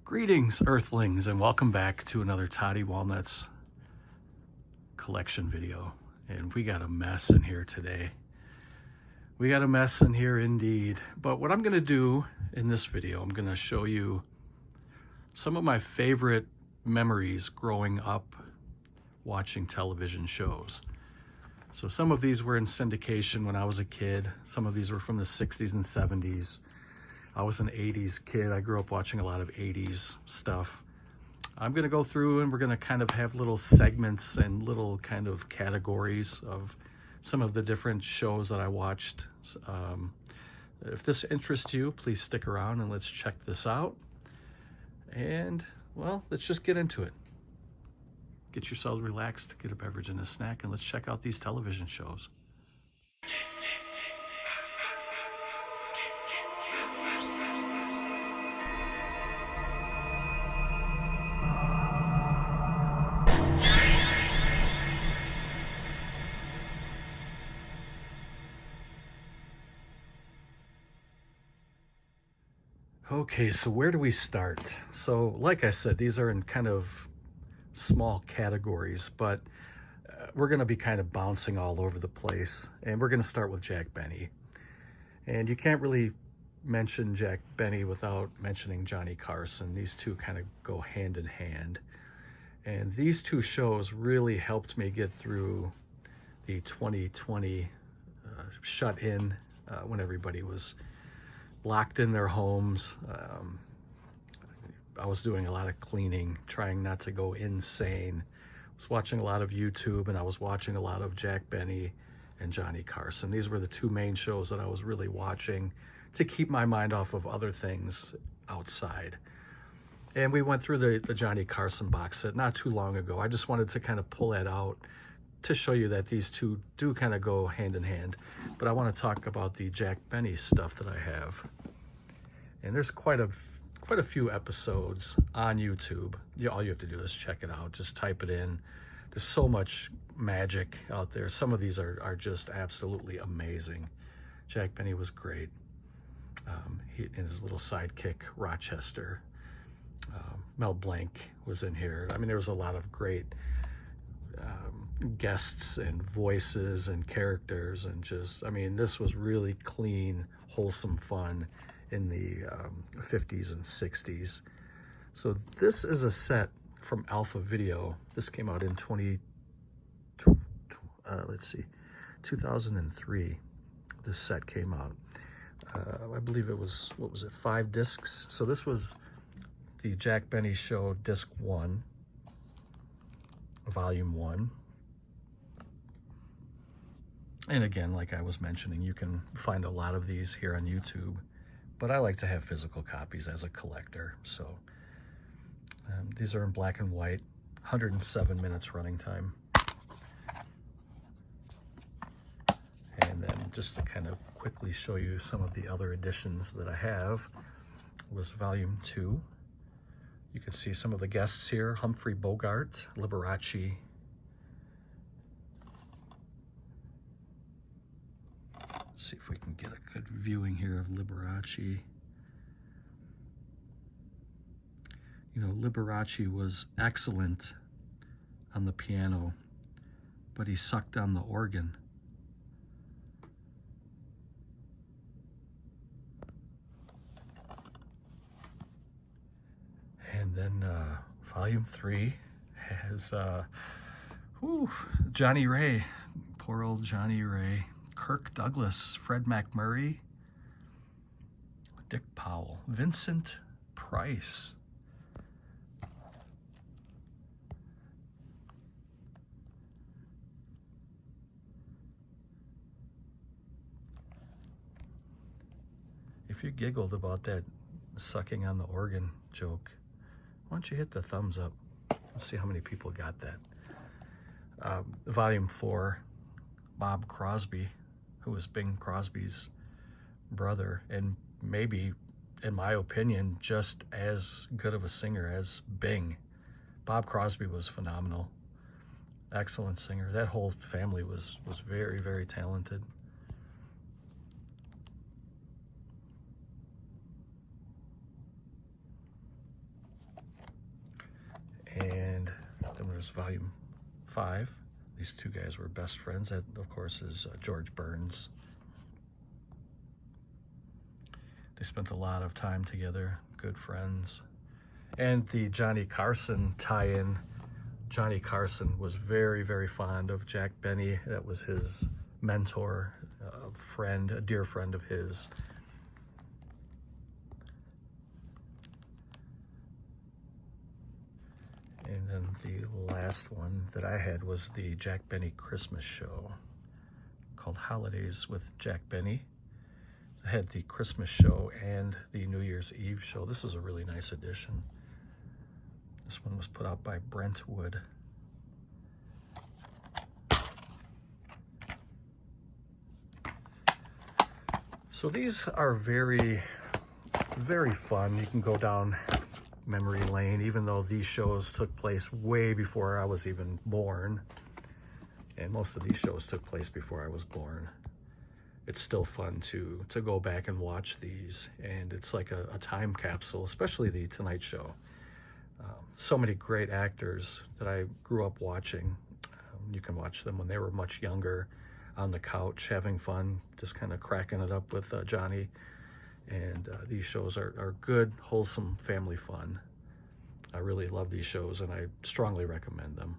Greetings, Earthlings, and welcome back to another Toddy Walnuts collection video. And we got a mess in here today. We got a mess in here indeed. But what I'm going to do in this video, I'm going to show you some of my favorite memories growing up watching television shows. So some of these were in syndication when I was a kid. Some of these were from the 60s and 70s. I was an 80s kid. I grew up watching a lot of 80s stuff. I'm going to go through and we're going to kind of have little segments and little kind of categories of some of the different shows that I watched. If this interests you, please stick around and let's check this out. And, well, let's just get into it. Get yourselves relaxed, get a beverage and a snack, and let's check out these television shows. Okay, so where do we start? So like I said, these are in kind of small categories, but we're going to be kind of bouncing all over the place. And we're going to start with Jack Benny. And you can't really mention Jack Benny without mentioning Johnny Carson. These two kind of go hand in hand. And these two shows really helped me get through the 2020 shut-in when everybody was locked in their homes. I was doing a lot of cleaning, trying not to go insane. I was watching a lot of YouTube, and I was watching a lot of Jack Benny and Johnny Carson. These were the two main shows that I was really watching to keep my mind off of other things outside. And we went through the Johnny Carson box set not too long ago. I just wanted to kind of pull that out to show you that these two do kind of go hand in hand. But I want to talk about the Jack Benny stuff that I have. And there's quite a few episodes on YouTube. All you have to do is check it out. Just type it in. There's so much magic out there. Some of these are just absolutely amazing. Jack Benny was great. He and his little sidekick, Rochester. Mel Blanc was in here. I mean, there was a lot of great guests and voices and characters, and just, I mean, this was really clean, wholesome fun in the 50s and 60s. So this is a set from Alpha Video. This came out in 2003. This set came out. I believe it was, 5 discs? So this was the Jack Benny Show Disc 1, Volume 1. And again, like I was mentioning, you can find a lot of these here on YouTube, but I like to have physical copies as a collector. So these are in black and white, 107 minutes running time. And then just to kind of quickly show you some of the other editions that I have was Volume 2. You can see some of the guests here: Humphrey Bogart, Liberace. Let's see if we can get a good viewing here of Liberace. You know, Liberace was excellent on the piano, but he sucked on the organ. And then Volume 3 has Johnny Ray, poor old Johnny Ray, Kirk Douglas, Fred MacMurray, Dick Powell, Vincent Price. If you giggled about that sucking on the organ joke, why don't you hit the thumbs up? Let's see how many people got that. Volume 4, Bob Crosby, who was Bing Crosby's brother, and maybe, in my opinion, just as good of a singer as Bing. Bob Crosby was phenomenal. Excellent singer. That whole family was very, very talented. there's volume 5. These two guys were best friends. That, of course, is George Burns. They spent a lot of time together, good friends. And the Johnny Carson tie-in. Johnny Carson was very, very fond of Jack Benny. That was his mentor, a friend, a dear friend of his. And then the last one that I had was the Jack Benny Christmas show called Holidays with Jack Benny. I had the Christmas show and the New Year's Eve show. This is a really nice edition. This one was put out by Brentwood. So these are very, very fun. You can go down memory lane, even though these shows took place way before I was even born. And most of these shows took place before I was born. It's still fun to go back and watch these, and it's like a time capsule, especially the Tonight Show. So many great actors that I grew up watching. You can watch them when they were much younger, on the couch, having fun, just kind of cracking it up with Johnny. And these shows are good, wholesome family fun. I really love these shows, and I strongly recommend them.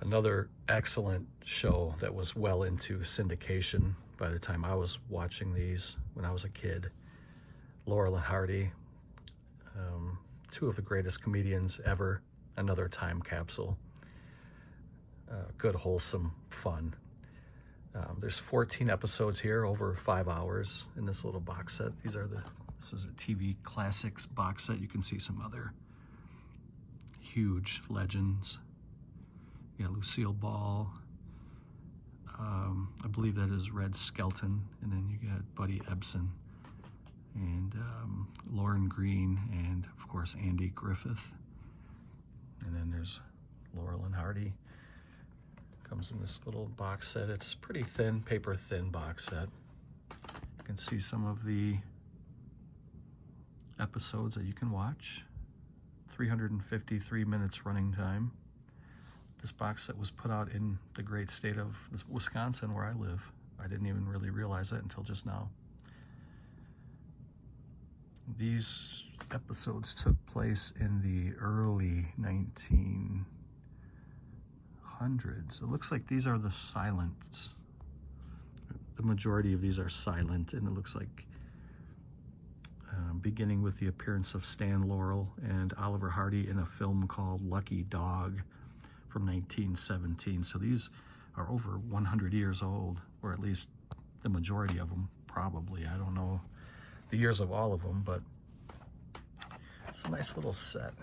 Another excellent show that was well into syndication by the time I was watching these when I was a kid. Laurel and Hardy, two of the greatest comedians ever. Another time capsule. Good, wholesome fun. There's 14 episodes here, over 5 hours in this little box set. This is a TV Classics box set. You can see some other huge legends. Yeah, Lucille Ball. I believe that is Red Skelton. And then you got Buddy Ebsen and Lauren Green and, of course, Andy Griffith. And then there's Laurel and Hardy. Comes in this little box set. It's pretty thin, paper thin box set. You can see some of the episodes that you can watch. 353 minutes running time. This box set was put out in the great state of Wisconsin, where I live. I didn't even really realize that until just now. These episodes took place in the early 1900s. It looks like these are the silent. The majority of these are silent, and it looks like beginning with the appearance of Stan Laurel and Oliver Hardy in a film called Lucky Dog from 1917. So these are over 100 years old, or at least the majority of them, probably. I don't know the years of all of them, but it's a nice little set.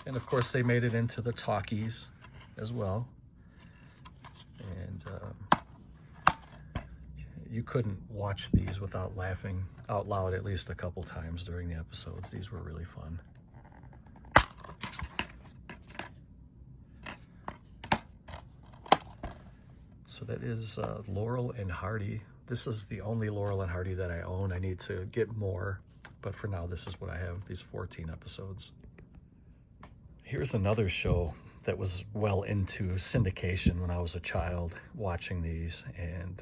And of course they made it into the talkies as well. And you couldn't watch these without laughing out loud at least a couple times during the episodes. These were really fun. So that is Laurel and Hardy. This is the only Laurel and Hardy that I own. I need to get more, but for now this is what I have, these 14 episodes. Here's another show that was well into syndication when I was a child watching these, and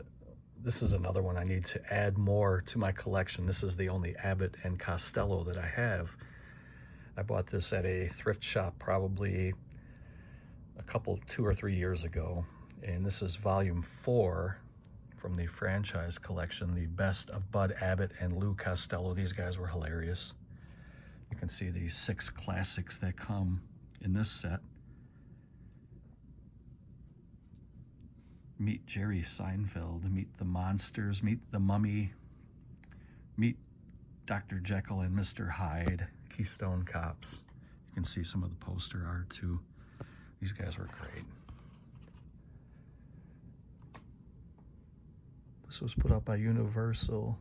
this is another one I need to add more to my collection. This is the only Abbott and Costello that I have. I bought this at a thrift shop probably 2 or 3 years ago, and this is volume 4 from the franchise collection, the best of Bud Abbott and Lou Costello. These guys were hilarious. You can see these 6 classics that come in this set. Meet Jerry Seinfeld, Meet the Monsters, Meet the Mummy, Meet Dr. Jekyll and Mr. Hyde, Keystone Cops. You can see some of the poster art too. These guys were great. This was put out by Universal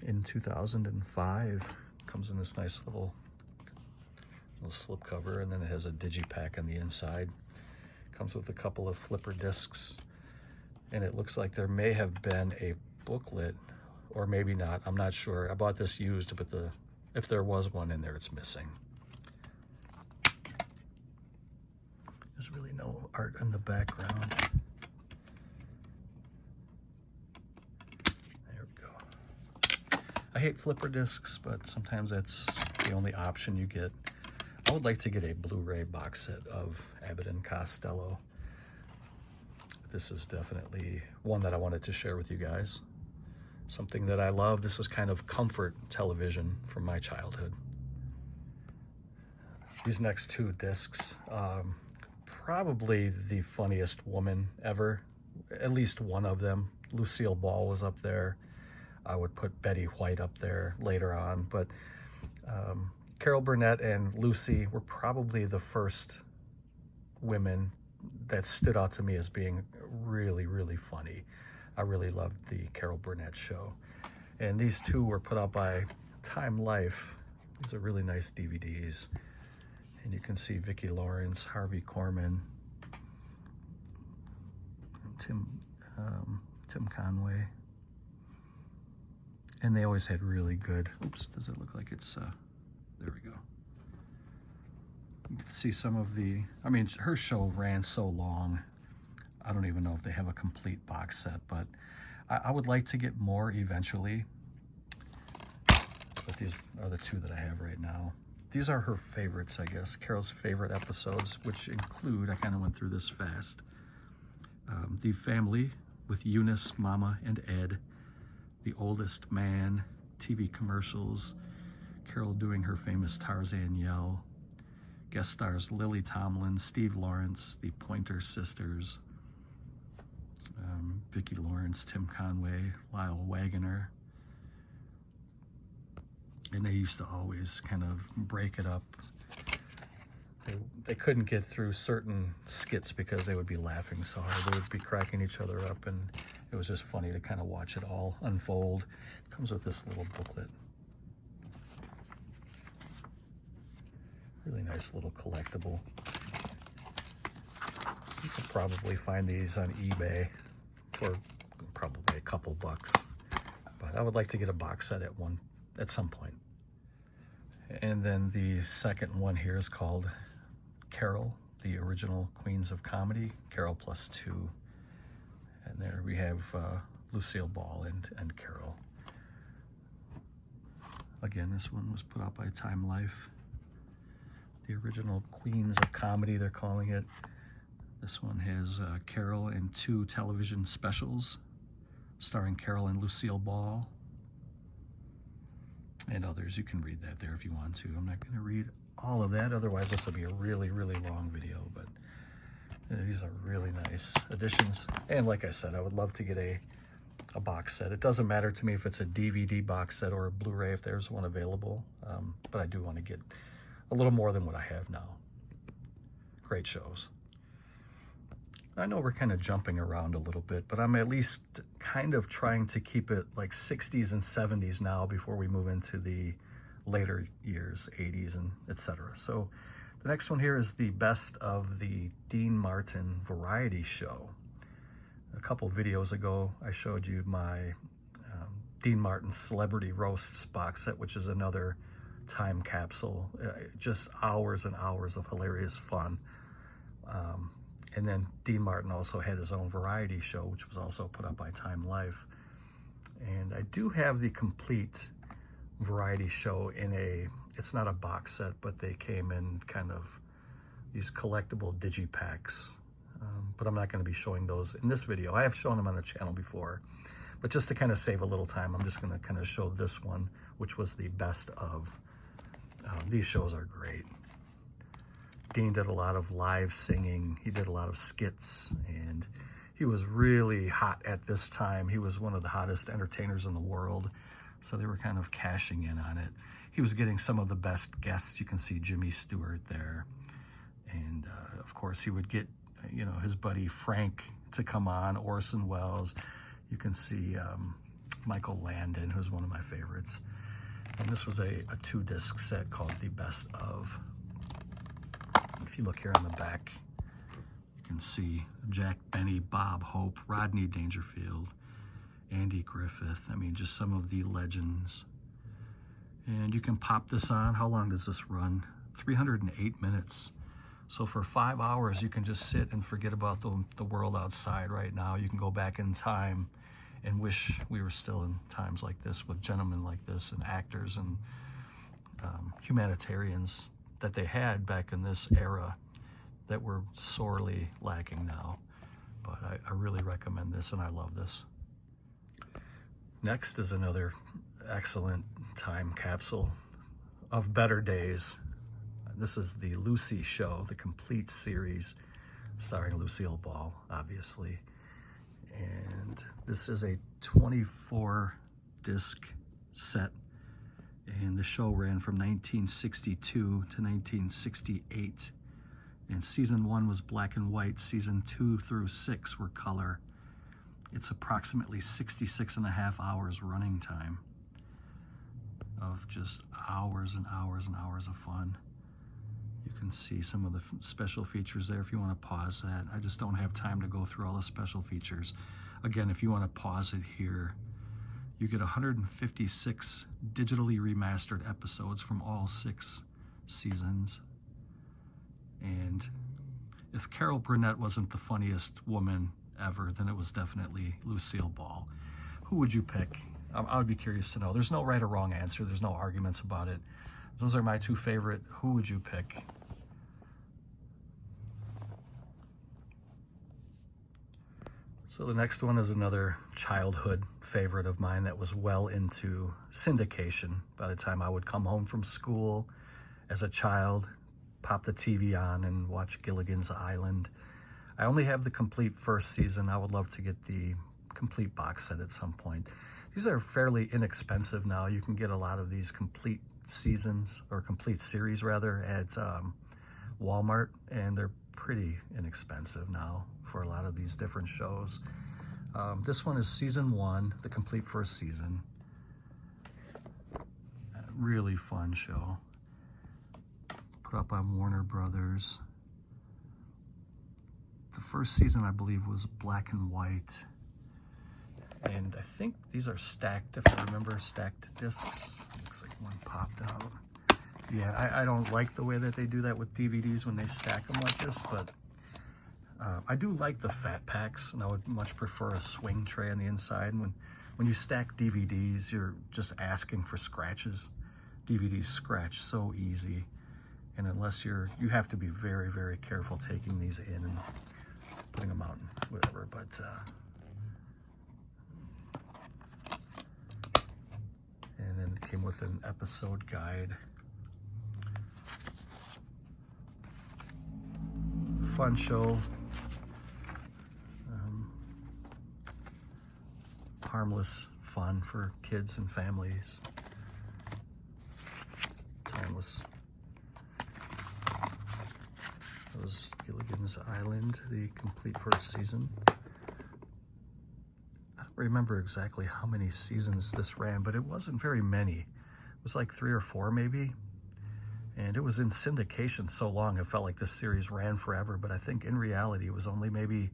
in 2005. Comes in this nice little slip cover, and then it has a digipack on the inside. Comes with a couple of flipper discs, and it looks like there may have been a booklet, or maybe not. I'm not sure. I bought this used, but if there was one in there, it's missing. There's really no art in the background. There we go. I hate flipper discs, but sometimes that's the only option you get. I would like to get a Blu-ray box set of Abbott and Costello. This is definitely one that I wanted to share with you guys. Something that I love. This is kind of comfort television from my childhood. These next two discs, probably the funniest woman ever, at least one of them. Lucille Ball was up there. I would put Betty White up there later on, but Carol Burnett and Lucy were probably the first women that stood out to me as being really, really funny. I really loved the Carol Burnett show. And these two were put out by Time Life. These are really nice DVDs. And you can see Vicki Lawrence, Harvey Korman, Tim Conway. And they always had really good, oops, does it look like it's, there we go. You can see some of the, I mean, her show ran so long. I don't even know if they have a complete box set, but I would like to get more eventually. But these are the two that I have right now. These are her favorites, I guess. Carol's favorite episodes, which include, I kind of went through this fast. The Family with Eunice, Mama, and Ed. The Oldest Man, TV commercials. Carol doing her famous Tarzan yell. Guest stars Lily Tomlin, Steve Lawrence, the Pointer Sisters, Vicki Lawrence, Tim Conway, Lyle Waggoner. And they used to always kind of break it up. They couldn't get through certain skits because they would be laughing so hard. They would be cracking each other up, and it was just funny to kind of watch it all unfold. It comes with this little booklet. Really nice little collectible. You could probably find these on eBay for probably a couple bucks. But I would like to get a box set at some point. And then the second one here is called Carol, the original Queens of Comedy, Carol plus 2. And there we have Lucille Ball and Carol. Again, this one was put out by Time Life. The original Queens of Comedy, they're calling it. This one has Carol and 2 television specials starring Carol and Lucille Ball. And others. You can read that there if you want to. I'm not going to read all of that, otherwise this will be a really, really long video, but these are really nice additions. And like I said, I would love to get a box set. It doesn't matter to me if it's a DVD box set or a Blu-ray if there's one available, but I do want to get a little more than what I have now. Great shows. I know we're kind of jumping around a little bit, but I'm at least kind of trying to keep it like 60s and 70s now before we move into the later years, 80s and etc. So the next one here is the best of the Dean Martin variety show. A couple videos ago, I showed you my Dean Martin Celebrity Roasts box set, which is another time capsule. Just hours and hours of hilarious fun. And then Dean Martin also had his own variety show, which was also put up by Time Life. And I do have the complete variety show in it's not a box set, but they came in kind of these collectible digipacks. But I'm not going to be showing those in this video. I have shown them on the channel before. But just to kind of save a little time, I'm just going to kind of show this one, which was the best of. These shows are great. Dean did a lot of live singing. He did a lot of skits, and he was really hot at this time. He was one of the hottest entertainers in the world, so they were kind of cashing in on it. He was getting some of the best guests. You can see Jimmy Stewart there, and of course he would get his buddy Frank to come on, Orson Welles. You can see Michael Landon, who's one of my favorites. And this was a 2-disc set called The Best Of. If you look here on the back, you can see Jack Benny, Bob Hope, Rodney Dangerfield, Andy Griffith. I mean, just some of the legends. And you can pop this on. How long does this run? 308 minutes. So for 5 hours, you can just sit and forget about the world outside right now. You can go back in time and wish we were still in times like this with gentlemen like this and actors and humanitarians that they had back in this era that we're sorely lacking now. But I really recommend this, and I love this. Next is another excellent time capsule of better days. This is the Lucy Show, the complete series, starring Lucille Ball, obviously. And this is a 24-disc set, and the show ran from 1962 to 1968. And season 1 was black and white. Season 2 through 6 were color. It's approximately 66.5 hours running time of just hours and hours and hours of fun. You can see some of the special features there if you want to pause that. I just don't have time to go through all the special features. Again, if you want to pause it here, you get 156 digitally remastered episodes from all 6 seasons. And if Carol Burnett wasn't the funniest woman ever, then it was definitely Lucille Ball. Who would you pick? I would be curious to know. There's no right or wrong answer. There's no arguments about it. Those are my 2 favorite. Who would you pick? So the next one is another childhood favorite of mine that was well into syndication. By the time I would come home from school as a child, pop the TV on and watch Gilligans Island. I only have the complete first season. I would love to get the complete box set at some point. These are fairly inexpensive now. You can get a lot of these complete seasons, or complete series rather, at Walmart, and they're pretty inexpensive now for a lot of these different shows. This one is season 1, the complete first season. Really fun show. Put up on Warner Brothers. The first season, I believe, was black and white. And I think these are stacked, if I remember, stacked discs. Looks like one popped out. Yeah, I don't like the way that they do that with DVDs when they stack them like this, but I do like the fat packs, and I would much prefer a swing tray on the inside. And when you stack DVDs, you're just asking for scratches. DVDs scratch so easy, and unless you have to be very, very careful taking these in and putting them out and whatever, but and then it came with an episode guide. Fun show. Harmless fun for kids and families. Timeless. That was Gilligan's Island, the complete first season. I don't remember exactly how many seasons this ran, but it wasn't very many. It was like 3 or 4 maybe. And it was in syndication so long, it felt like this series ran forever, but I think in reality it was only maybe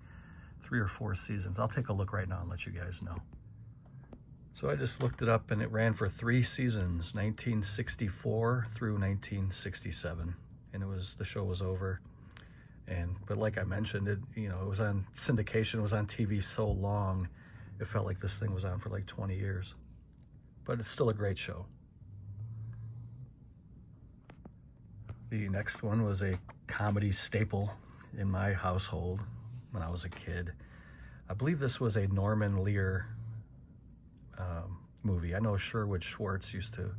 3 or 4 seasons. I'll take a look right now and let you guys know. So I just looked it up, and it ran for 3 seasons, 1964 through 1967. And the show was over. But like I mentioned, it was on syndication, it was on TV so long, it felt like this thing was on for like 20 years. But it's still a great show. The next one was a comedy staple in my household when I was a kid. I believe this was a Norman Lear movie. I know Sherwood Schwartz used to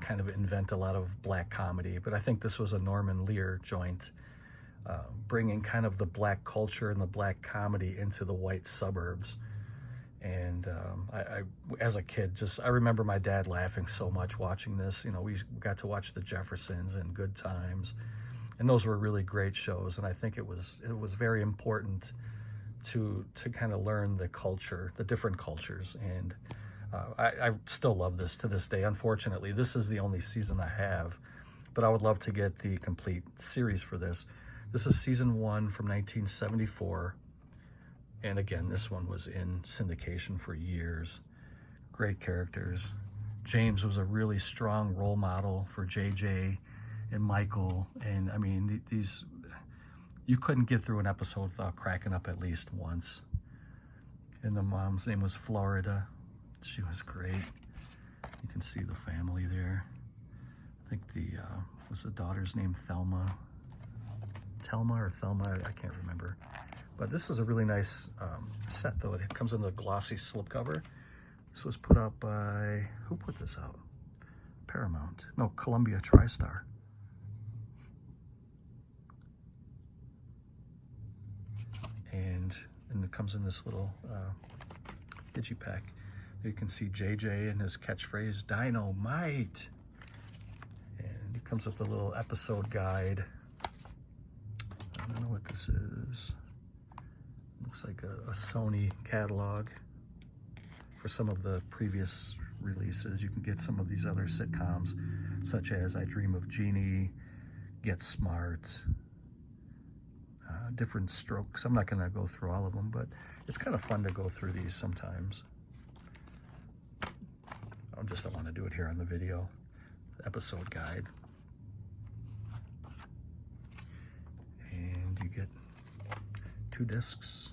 kind of invent a lot of black comedy, but I think this was a Norman Lear joint, bringing kind of the black culture and the black comedy into the white suburbs. And I as a kid, I remember my dad laughing so much watching this. We got to watch the Jeffersons and Good Times, and those were really great shows. And I think it was very important to kind of learn the culture, the different cultures. And I still love this to this day. Unfortunately, this is the only season I have, but I would love to get the complete series for this. This is season 1 from 1974. And again, this one was in syndication for years. Great characters. James was a really strong role model for JJ and Michael. And I mean, these, you couldn't get through an episode without cracking up at least once. And the mom's name was Florida. She was great. You can see the family there. I think was the daughter's name Thelma or Thelma, I can't remember. But this is a really nice set, though. It comes in the glossy slipcover. This was put out by, who put this out? Paramount. No, Columbia TriStar. And it comes in this little digipack. You can see JJ and his catchphrase, Dynamite. And it comes with a little episode guide. I don't know what this is. Looks like a Sony catalog for some of the previous releases. You can get some of these other sitcoms, such as I Dream of Jeannie, Get Smart, Different Strokes. I'm not going to go through all of them, but it's kind of fun to go through these sometimes. I just don't want to do it here on the video. Episode guide. And you get 2 discs.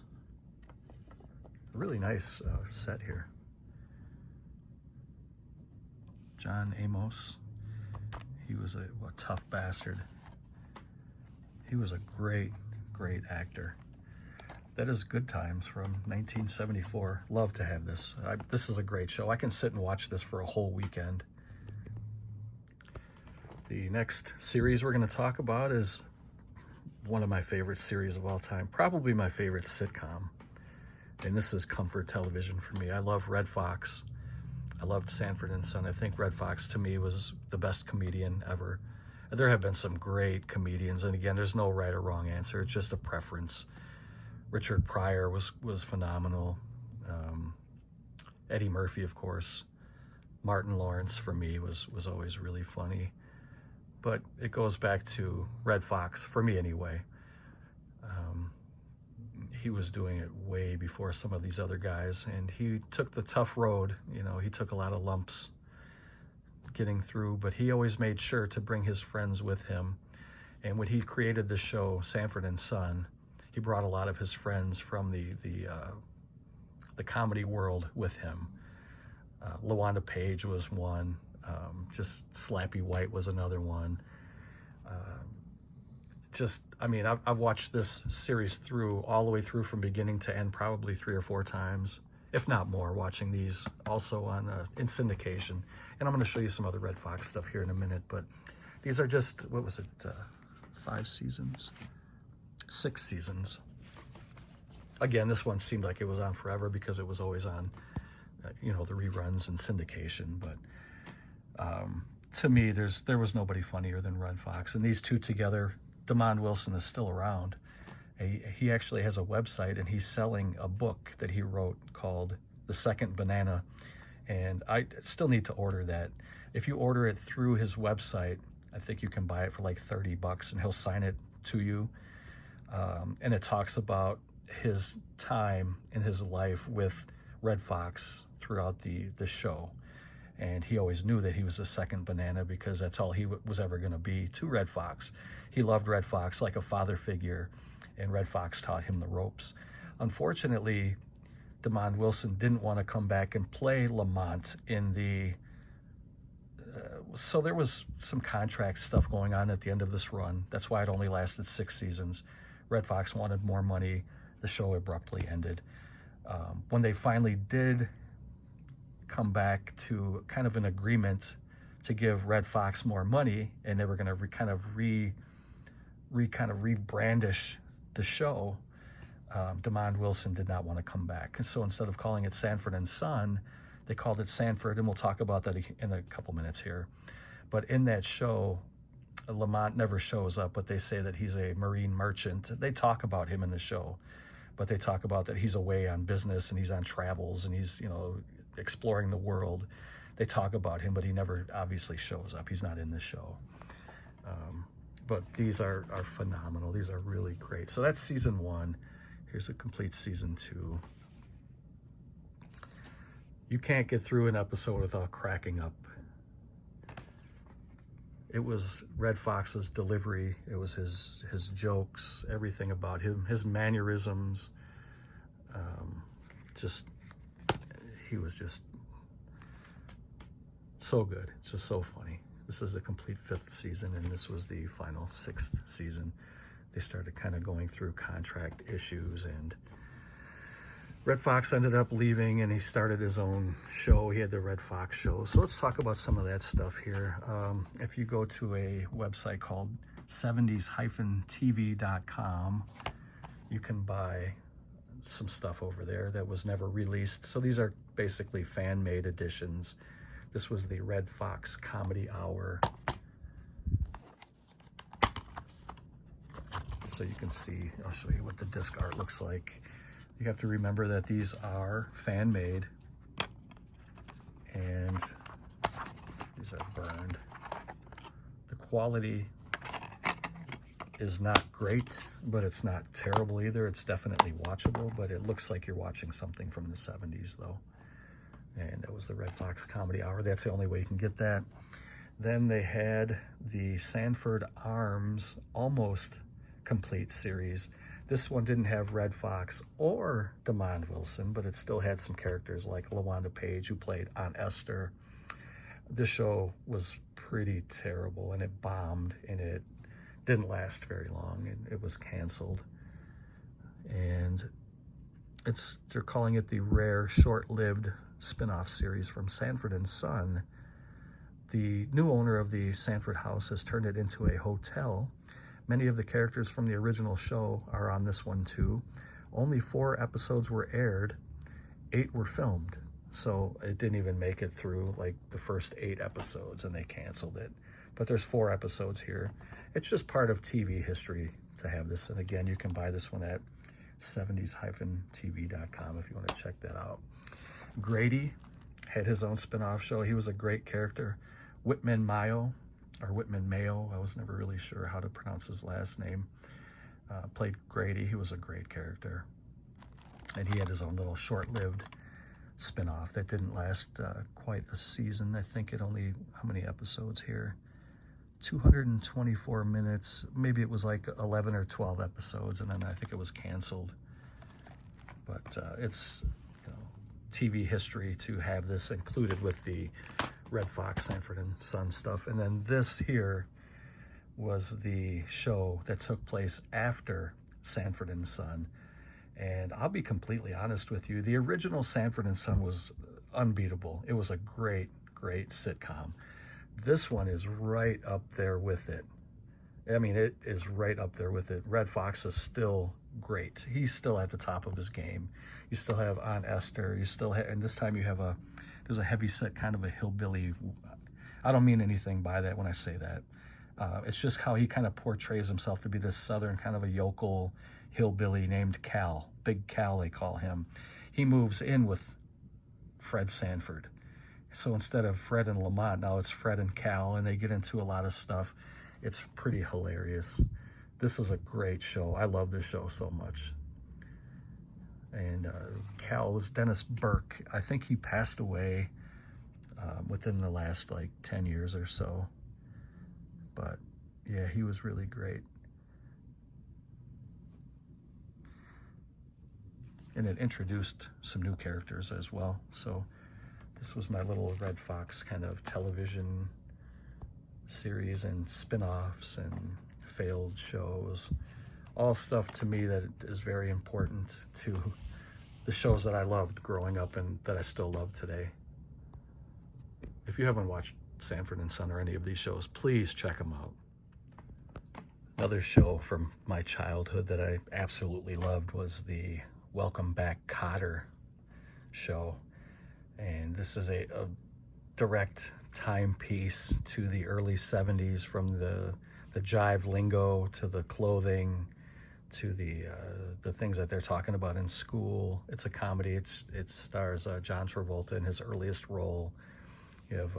A really nice set here. John Amos. He was a tough bastard. He was a great actor. That is Good Times from 1974. Love to have this. This is a great show. I can sit and watch this for a whole weekend. The next series we're going to talk about is one of my favorite series of all time. Probably my favorite sitcom. And this is comfort television for me. I love Red Fox. I loved Sanford and Son. I think Red Fox, to me, was the best comedian ever. There have been some great comedians, and again, there's no right or wrong answer. It's just a preference. Richard Pryor was phenomenal. Eddie Murphy, of course. Martin Lawrence, for me, was always really funny. But it goes back to Red Fox, for me anyway. He was doing it way before some of these other guys, and he took the tough road. You know, he took a lot of lumps getting through, but he always made sure to bring his friends with him. And when he created the show Sanford and Son, he brought a lot of his friends from the comedy world with him. LaWanda Page was one. Just Slappy White was another one. I mean, I've watched this series all the way through from beginning to end, probably 3 or 4 times, if not more, watching these also in syndication. And I'm going to show you some other Red Fox stuff here in a minute, but these are just, what was it, 5 seasons? 6 seasons. Again, this one seemed like it was on forever because it was always on, you know, the reruns and syndication, but to me, there was nobody funnier than Red Fox. And these two together, Damon Wilson is still around. He actually has a website, and he's selling a book that he wrote called The Second Banana. And I still need to order that. If you order it through his website, I think you can buy it for like $30, and he'll sign it to you. And it talks about his time in his life with Red Fox throughout the show. And he always knew that he was the second banana because that's all he was ever going to be to Red Fox. He loved Red Fox like a father figure, and Red Fox taught him the ropes. Unfortunately, Damon Wilson didn't want to come back and play Lamont in the... so there was some contract stuff going on at the end of this run. That's why it only lasted 6 seasons. Red Fox wanted more money. The show abruptly ended. When they finally did come back to kind of an agreement to give Red Fox more money, and they were going to rebrandish the show, Damon Wilson did not want to come back. And so instead of calling it Sanford and Son, they called it Sanford, and we'll talk about that in a couple minutes here. But in that show, Lamont never shows up, but they say that he's a marine merchant. They talk about him in the show, but they talk about that he's away on business and he's on travels and he's, you know, exploring the world. They talk about him, but he never obviously shows up. He's not in the show. But these are phenomenal. These are really great. So that's season 1. Here's a complete season 2. You can't get through an episode without cracking up. it was Red Fox's delivery. It was his jokes, everything about him, his mannerisms. He was just so good. It's just so funny. This is the complete 5th season, and this was the final 6th season. They started kind of going through contract issues, and Red Fox ended up leaving, and he started his own show. He had the Red Fox Show. So let's talk about some of that stuff here. If you go to a website called 70s-tv.com, you can buy some stuff over there that was never released. So these are basically fan-made editions. This was the Red Fox Comedy Hour. So you can see, I'll show you what the disc art looks like. You have to remember that these are fan-made, and these are burned. The quality is not great, but it's not terrible either. It's definitely watchable, but it looks like you're watching something from the 70s though. And that was the Red Fox Comedy Hour. That's the only way you can get that. Then they had the Sanford Arms Almost Complete series. This one didn't have Red Fox or Demond Wilson, but it still had some characters like LaWanda Page, who played Aunt Esther. This show was pretty terrible, and it bombed, and it didn't last very long, and it was canceled. And they're calling it the rare, short-lived spin-off series from Sanford and Son. The new owner of the Sanford house has turned it into a hotel. Many of the characters from the original show are on this one too. Only 4 episodes were aired, 8 were filmed. So it didn't even make it through like the first 8 episodes, and they canceled it. But there's 4 episodes here. It's just part of TV history to have this. And again, you can buy this one at 70s-tv.com if you want to check that out. Grady had his own spin-off show. He was a great character. Whitman Mayo, or Whitman Mayo, I was never really sure how to pronounce his last name, played Grady. He was a great character. And he had his own little short-lived spin-off that didn't last quite a season. I think it only, how many episodes here? 224 minutes. Maybe it was like 11 or 12 episodes, and then I think it was canceled. But it's TV history to have this included with the Red Fox, Sanford and Son stuff. And then this here was the show that took place after Sanford and Son. And I'll be completely honest with you, the original Sanford and Son was unbeatable. It was a great, great sitcom. This one is right up there with it. I mean, it is right up there with it. Red Fox is still great. He's still at the top of his game. You still have Aunt Esther. You still have, and this time you have there's a heavy set, kind of a hillbilly. I don't mean anything by that when I say that. It's just how he kind of portrays himself to be this southern kind of a yokel hillbilly named Cal. Big Cal, they call him. He moves in with Fred Sanford. So instead of Fred and Lamont, now it's Fred and Cal, and they get into a lot of stuff. It's pretty hilarious. This is a great show. I love this show so much. And Cal was Dennis Burke. I think he passed away within the last like 10 years or so. But yeah, he was really great. And it introduced some new characters as well. So this was my little Red Fox kind of television series and spin-offs and failed shows. All stuff to me that is very important to the shows that I loved growing up and that I still love today. If you haven't watched Sanford and Son or any of these shows, please check them out. Another show from my childhood that I absolutely loved was the Welcome Back, Kotter show. And this is a direct timepiece to the early 70s, from the jive lingo to the clothing to the things that they're talking about in school. It's a comedy. It stars John Travolta in his earliest role. You have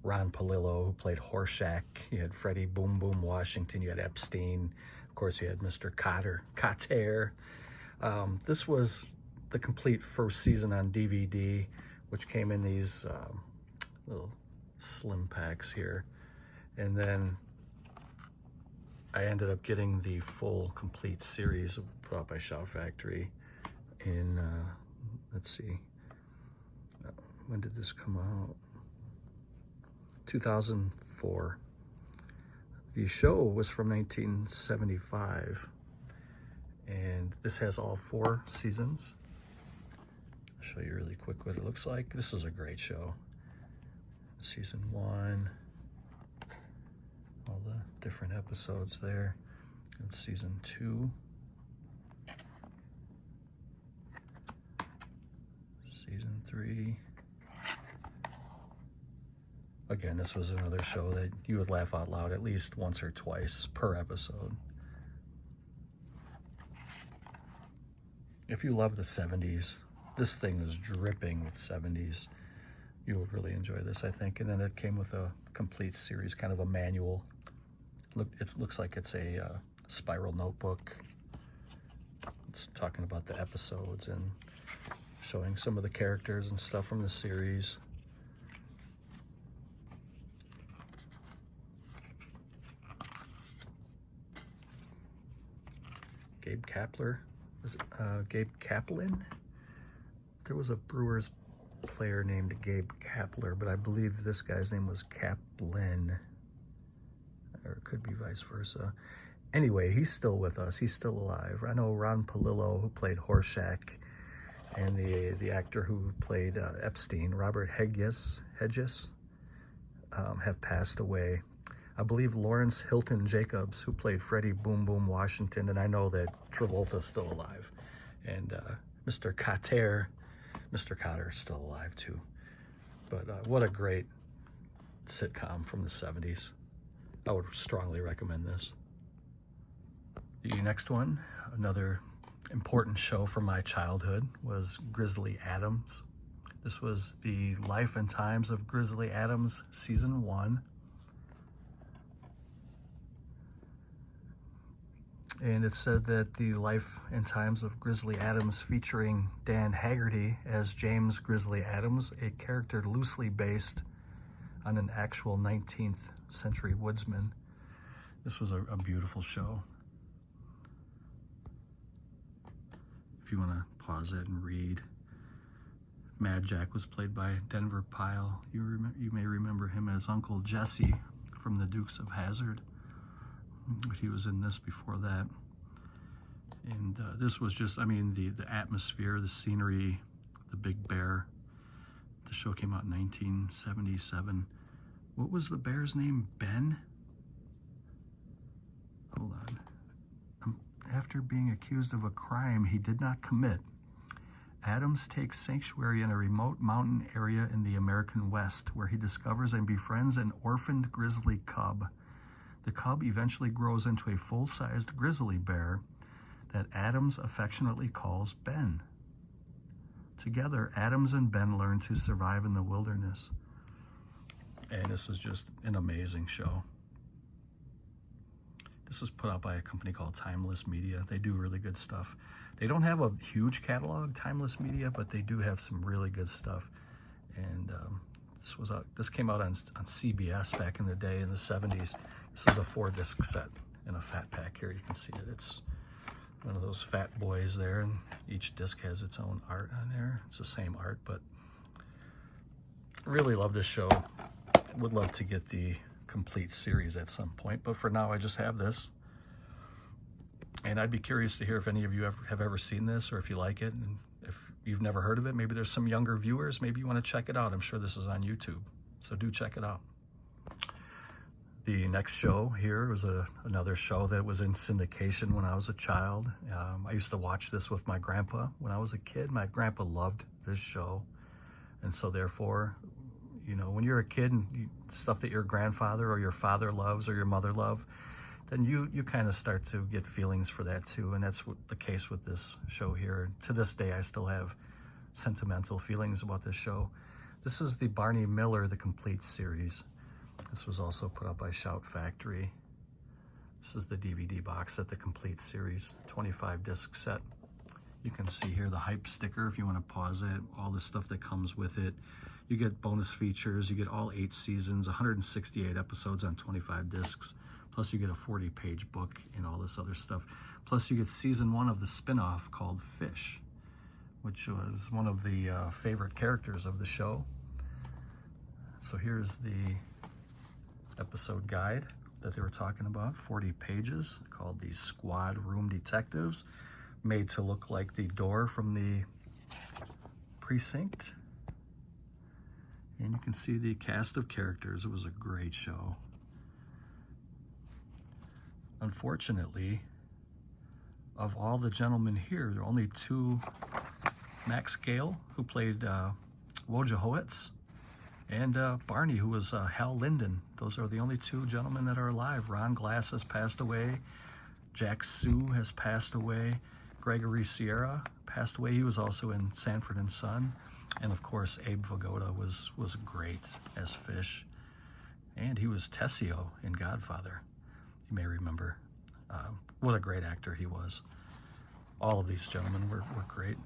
Ron Palillo, who played Horshack. You had Freddie Boom Boom Washington. You had Epstein. Of course, you had Mr. Kotter. This was the complete first season on DVD, which came in these little slim packs here. And then I ended up getting the full complete series put out by Shout Factory in, let's see, when did this come out? 2004. The show was from 1975, and this has all 4 seasons. I'll show you really quick what it looks like. This is a great show. Season 1, all the different episodes there. And season 2. Season 3. Again, this was another show that you would laugh out loud at least once or twice per episode. If you love the 70s, this thing was dripping with 70s. You would really enjoy this, I think. And then it came with a complete series, kind of a manual. It looks like it's a spiral notebook. It's talking about the episodes and showing some of the characters and stuff from the series. Gabe Kapler, was it Gabe Kaplan? There was a Brewers player named Gabe Kapler, but I believe this guy's name was Kaplan, or it could be vice versa. Anyway, he's still with us. He's still alive. I know Ron Palillo, who played Horshack, and the actor who played Epstein, Robert Hedges, have passed away. I believe Lawrence Hilton Jacobs, who played Freddie Boom Boom Washington, and I know that Travolta's still alive. And Mr. Cotter is still alive too. But what a great sitcom from the 70s. I would strongly recommend this. The next one, another important show from my childhood, was Grizzly Adams. This was the Life and Times of Grizzly Adams, Season 1. And it said that the Life and Times of Grizzly Adams, featuring Dan Haggerty as James Grizzly Adams, a character loosely based on an actual 19th century woodsman. This was a beautiful show. If you want to pause it and read. Mad Jack was played by Denver Pyle. You may remember him as Uncle Jesse from the Dukes of Hazzard. But he was in this before that. And this was just, I mean, the atmosphere, the scenery, the big bear. The show came out in 1977. What was the bear's name? Ben? Hold on. After being accused of a crime he did not commit, Adams takes sanctuary in a remote mountain area in the American West, where he discovers and befriends an orphaned grizzly cub. The cub eventually grows into a full-sized grizzly bear that Adams affectionately calls Ben. Together, Adams and Ben learn to survive in the wilderness. And this is just an amazing show. This is put out by a company called Timeless Media. They do really good stuff. They don't have a huge catalog, Timeless Media, but they do have some really good stuff. And this came out on CBS back in the day in the 70s. This is a 4-disc set in a fat pack here. You can see it. It's one of those fat boys there, and each disc has its own art on there. It's the same art, but I really love this show. I would love to get the complete series at some point, but for now I just have this. And I'd be curious to hear if any of you have ever seen this, or if you like it. And if you've never heard of it, maybe there's some younger viewers, maybe you want to check it out. I'm sure this is on YouTube, so do check it out. The next show here was another show that was in syndication when I was a child. I used to watch this with my grandpa when I was a kid. My grandpa loved this show, and so therefore, you know, when you're a kid and stuff that your grandfather or your father loves or your mother love, then you kind of start to get feelings for that too. And that's the case with this show here. To this day, I still have sentimental feelings about this show. This is the Barney Miller, the complete series. This was also put out by Shout Factory. This is the DVD box set, the complete series, 25-disc set. You can see here the hype sticker if you want to pause it, all the stuff that comes with it. You get bonus features. You get all 8 seasons, 168 episodes on 25 discs. Plus you get a 40-page book and all this other stuff. Plus you get season 1 of the spin-off called Fish, which was one of the favorite characters of the show. So here's the episode guide that they were talking about, 40 pages, called the Squad Room Detectives, made to look like the door from the precinct. And you can see the cast of characters. It was a great show. Unfortunately, of all the gentlemen here, there are only 2, Max Gale, who played Wojciechowicz, and Barney, who was Hal Linden. Those are the only 2 gentlemen that are alive. Ron Glass has passed away. Jack Sue has passed away. Gregory Sierra passed away. He was also in Sanford and Son. And of course, Abe Vigoda was great as Fish. And he was Tessio in Godfather. You may remember. What a great actor he was. All of these gentlemen were great.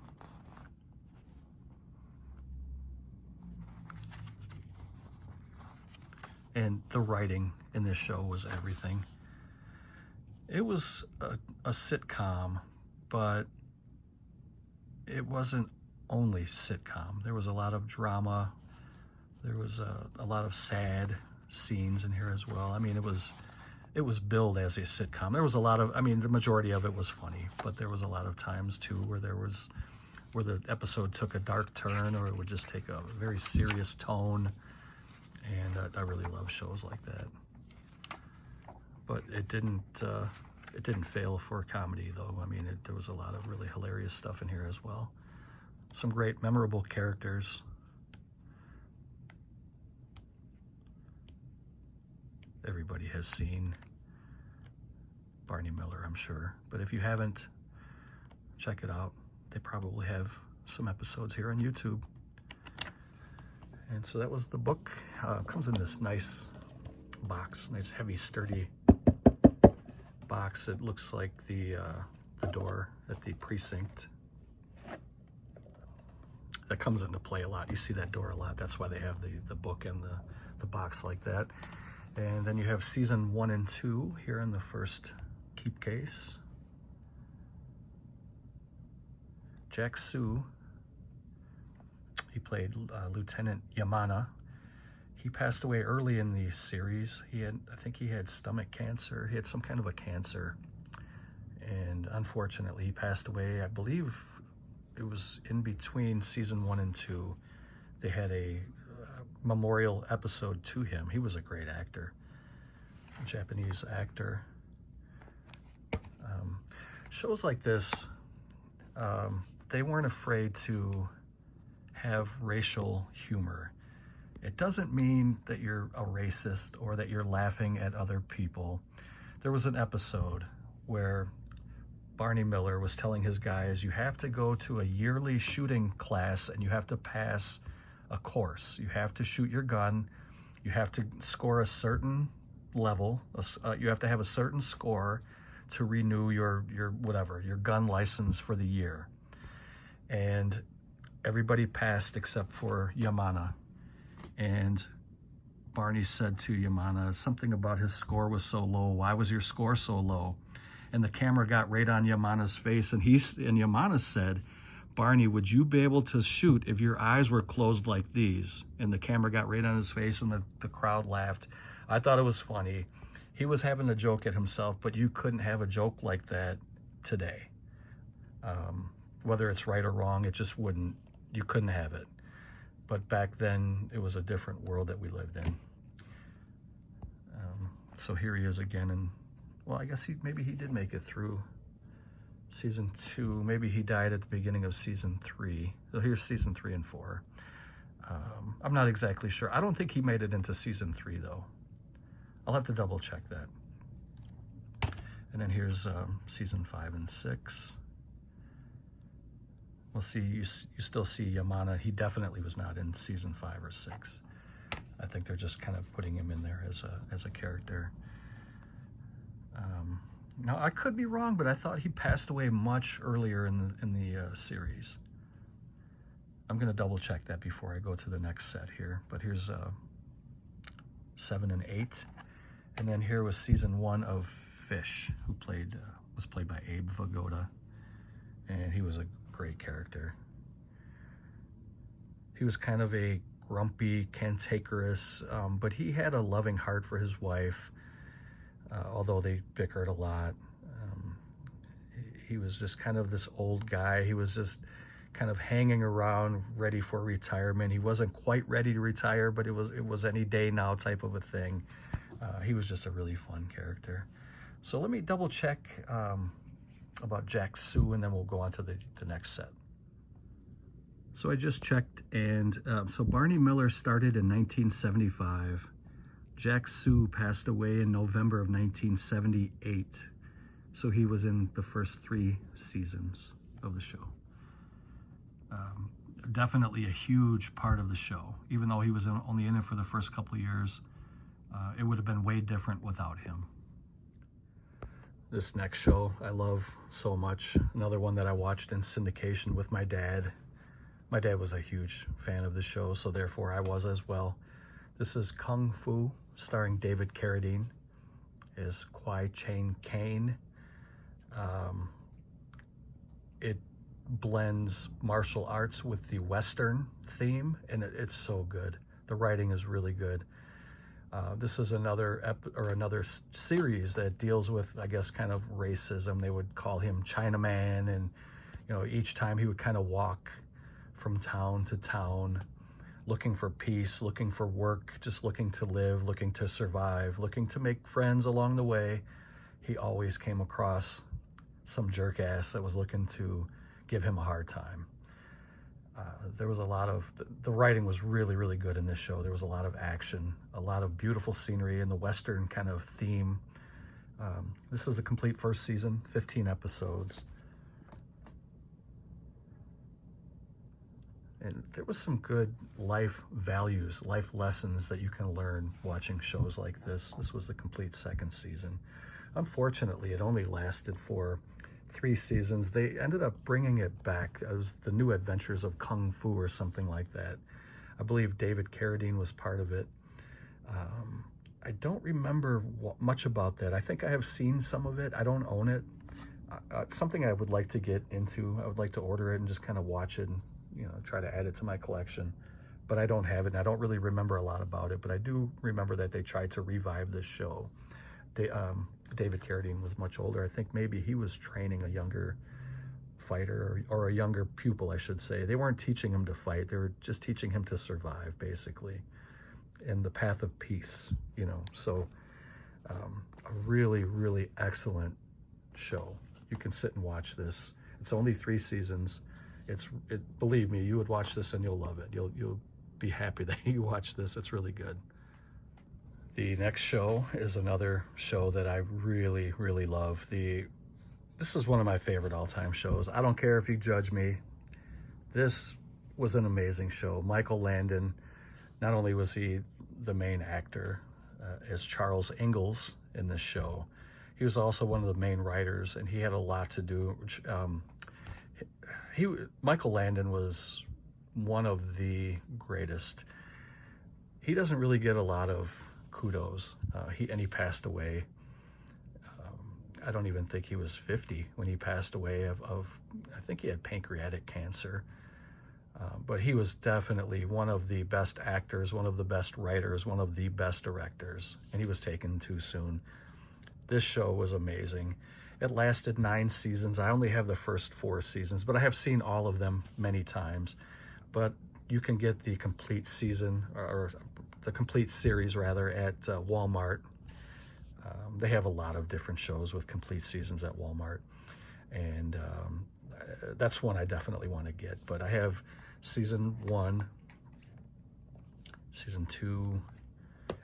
And the writing in this show was everything. It was a sitcom, but it wasn't only sitcom. There was a lot of drama. There was a lot of sad scenes in here as well. I mean, it was billed as a sitcom. There was a lot of, I mean, the majority of it was funny, but there was a lot of times too where the episode took a dark turn, or it would just take a very serious tone. And I really love shows like that. But it didn't fail for comedy, though. I mean, there was a lot of really hilarious stuff in here as well. Some great, memorable characters. Everybody has seen Barney Miller, I'm sure. But if you haven't, check it out. They probably have some episodes here on YouTube. And so that was the book. Comes in this nice box, nice heavy, sturdy box. It looks like the door at the precinct. That comes into play a lot. You see that door a lot. That's why they have the book and the box like that. And then you have season 1 and 2 here in the first keep case. Jack Sue, he played Lieutenant Yamana. He passed away early in the series. I think he had stomach cancer. He had some kind of a cancer. And unfortunately, he passed away. I believe it was in between season 1 and 2. They had a memorial episode to him. He was a great actor, a Japanese actor. Shows like this, they weren't afraid to have racial humor. It doesn't mean that you're a racist or that you're laughing at other people. There was an episode where Barney Miller was telling his guys, you have to go to a yearly shooting class and you have to pass a course. You have to shoot your gun. You have to score a certain level. You have to have a certain score to renew your gun license for the year. And everybody passed except for Yamana. And Barney said to Yamana something about his score was so low. Why was your score so low? And the camera got right on Yamana's face, and Yamana said, Barney, would you be able to shoot if your eyes were closed like these? And the camera got right on his face, and the crowd laughed. I thought it was funny. He was having a joke at himself, but you couldn't have a joke like that today. Whether it's right or wrong, it just wouldn't. You couldn't have it. But back then, it was a different world that we lived in. So here he is again, and well, I guess maybe he did make it through season 2. Maybe he died at the beginning of season 3. So here's season 3 and 4. I'm not exactly sure. I don't think he made it into season 3 though. I'll have to double check that. And then here's season 5 and 6. We'll see, you still see Yamana. He definitely was not in season 5 or 6. I think they're just kind of putting him in there as a character. Now I could be wrong, but I thought he passed away much earlier in the series. I'm going to double check that before I go to the next set here. But here's 7 and 8. And then here was season 1 of Fish, who was played by Abe Vigoda. And he was a great character. He was kind of a grumpy, cantankerous, but he had a loving heart for his wife, although they bickered a lot. He was just kind of this old guy. He was just kind of hanging around, ready for retirement. He wasn't quite ready to retire, but it was any day now type of a thing. He was just a really fun character. So let me double check about Jack Sue, and then we'll go on to the next set. So I just checked, and so Barney Miller started in 1975. Jack Sue passed away in November of 1978. So he was in the first 3 seasons of the show. Definitely a huge part of the show. Even though he was only in it for the first couple of years, it would have been way different without him. This next show I love so much. Another one that I watched in syndication with my dad. My dad was a huge fan of the show, so therefore I was as well. This is Kung Fu, starring David Carradine as Kwai Chang Caine. It blends martial arts with the Western theme, and it's so good. The writing is really good. This is another series that deals with, I guess, kind of racism. They would call him Chinaman, and each time he would kind of walk from town to town, looking for peace, looking for work, just looking to live, looking to survive, looking to make friends along the way. He always came across some jerk ass that was looking to give him a hard time. There was a lot of, the writing was really, really good in this show. There was a lot of action, a lot of beautiful scenery, and the Western kind of theme. This is the complete first season, 15 episodes. And there was some good life values, life lessons that you can learn watching shows like this. This was the complete second season. Unfortunately, it only lasted for 3 seasons. They ended up bringing it back. It was The New Adventures of Kung Fu or something like that. I believe David Carradine was part of it. I don't remember much about that. I think I have seen some of it. I don't own it. It's something I would like to get into. I would like to order it and just kind of watch it and try to add it to my collection, but I don't have it, and I don't really remember a lot about it, but I do remember that they tried to revive this show. David Carradine was much older. I think maybe he was training a younger fighter or a younger pupil, I should say. They weren't teaching him to fight. They were just teaching him to survive, basically, in the path of peace, So a really, really excellent show. You can sit and watch this. It's only 3 seasons. Believe me, you would watch this and you'll love it. You'll be happy that you watched this. It's really good. The next show is another show that I really, really love. This is one of my favorite all-time shows. I don't care if you judge me. This was an amazing show. Michael Landon, not only was he the main actor as Charles Ingalls in this show, he was also one of the main writers, and he had a lot to do. Michael Landon was one of the greatest. He doesn't really get a lot of kudos. He passed away. I don't even think he was 50 when he passed away of I think he had pancreatic cancer. But he was definitely one of the best actors, one of the best writers, one of the best directors, and he was taken too soon. This show was amazing. It lasted 9 seasons. I only have the first 4 seasons, but I have seen all of them many times. But you can get the complete season, or the complete series rather, at Walmart. They have a lot of different shows with complete seasons at Walmart. And that's one I definitely want to get. But I have season 1, season 2,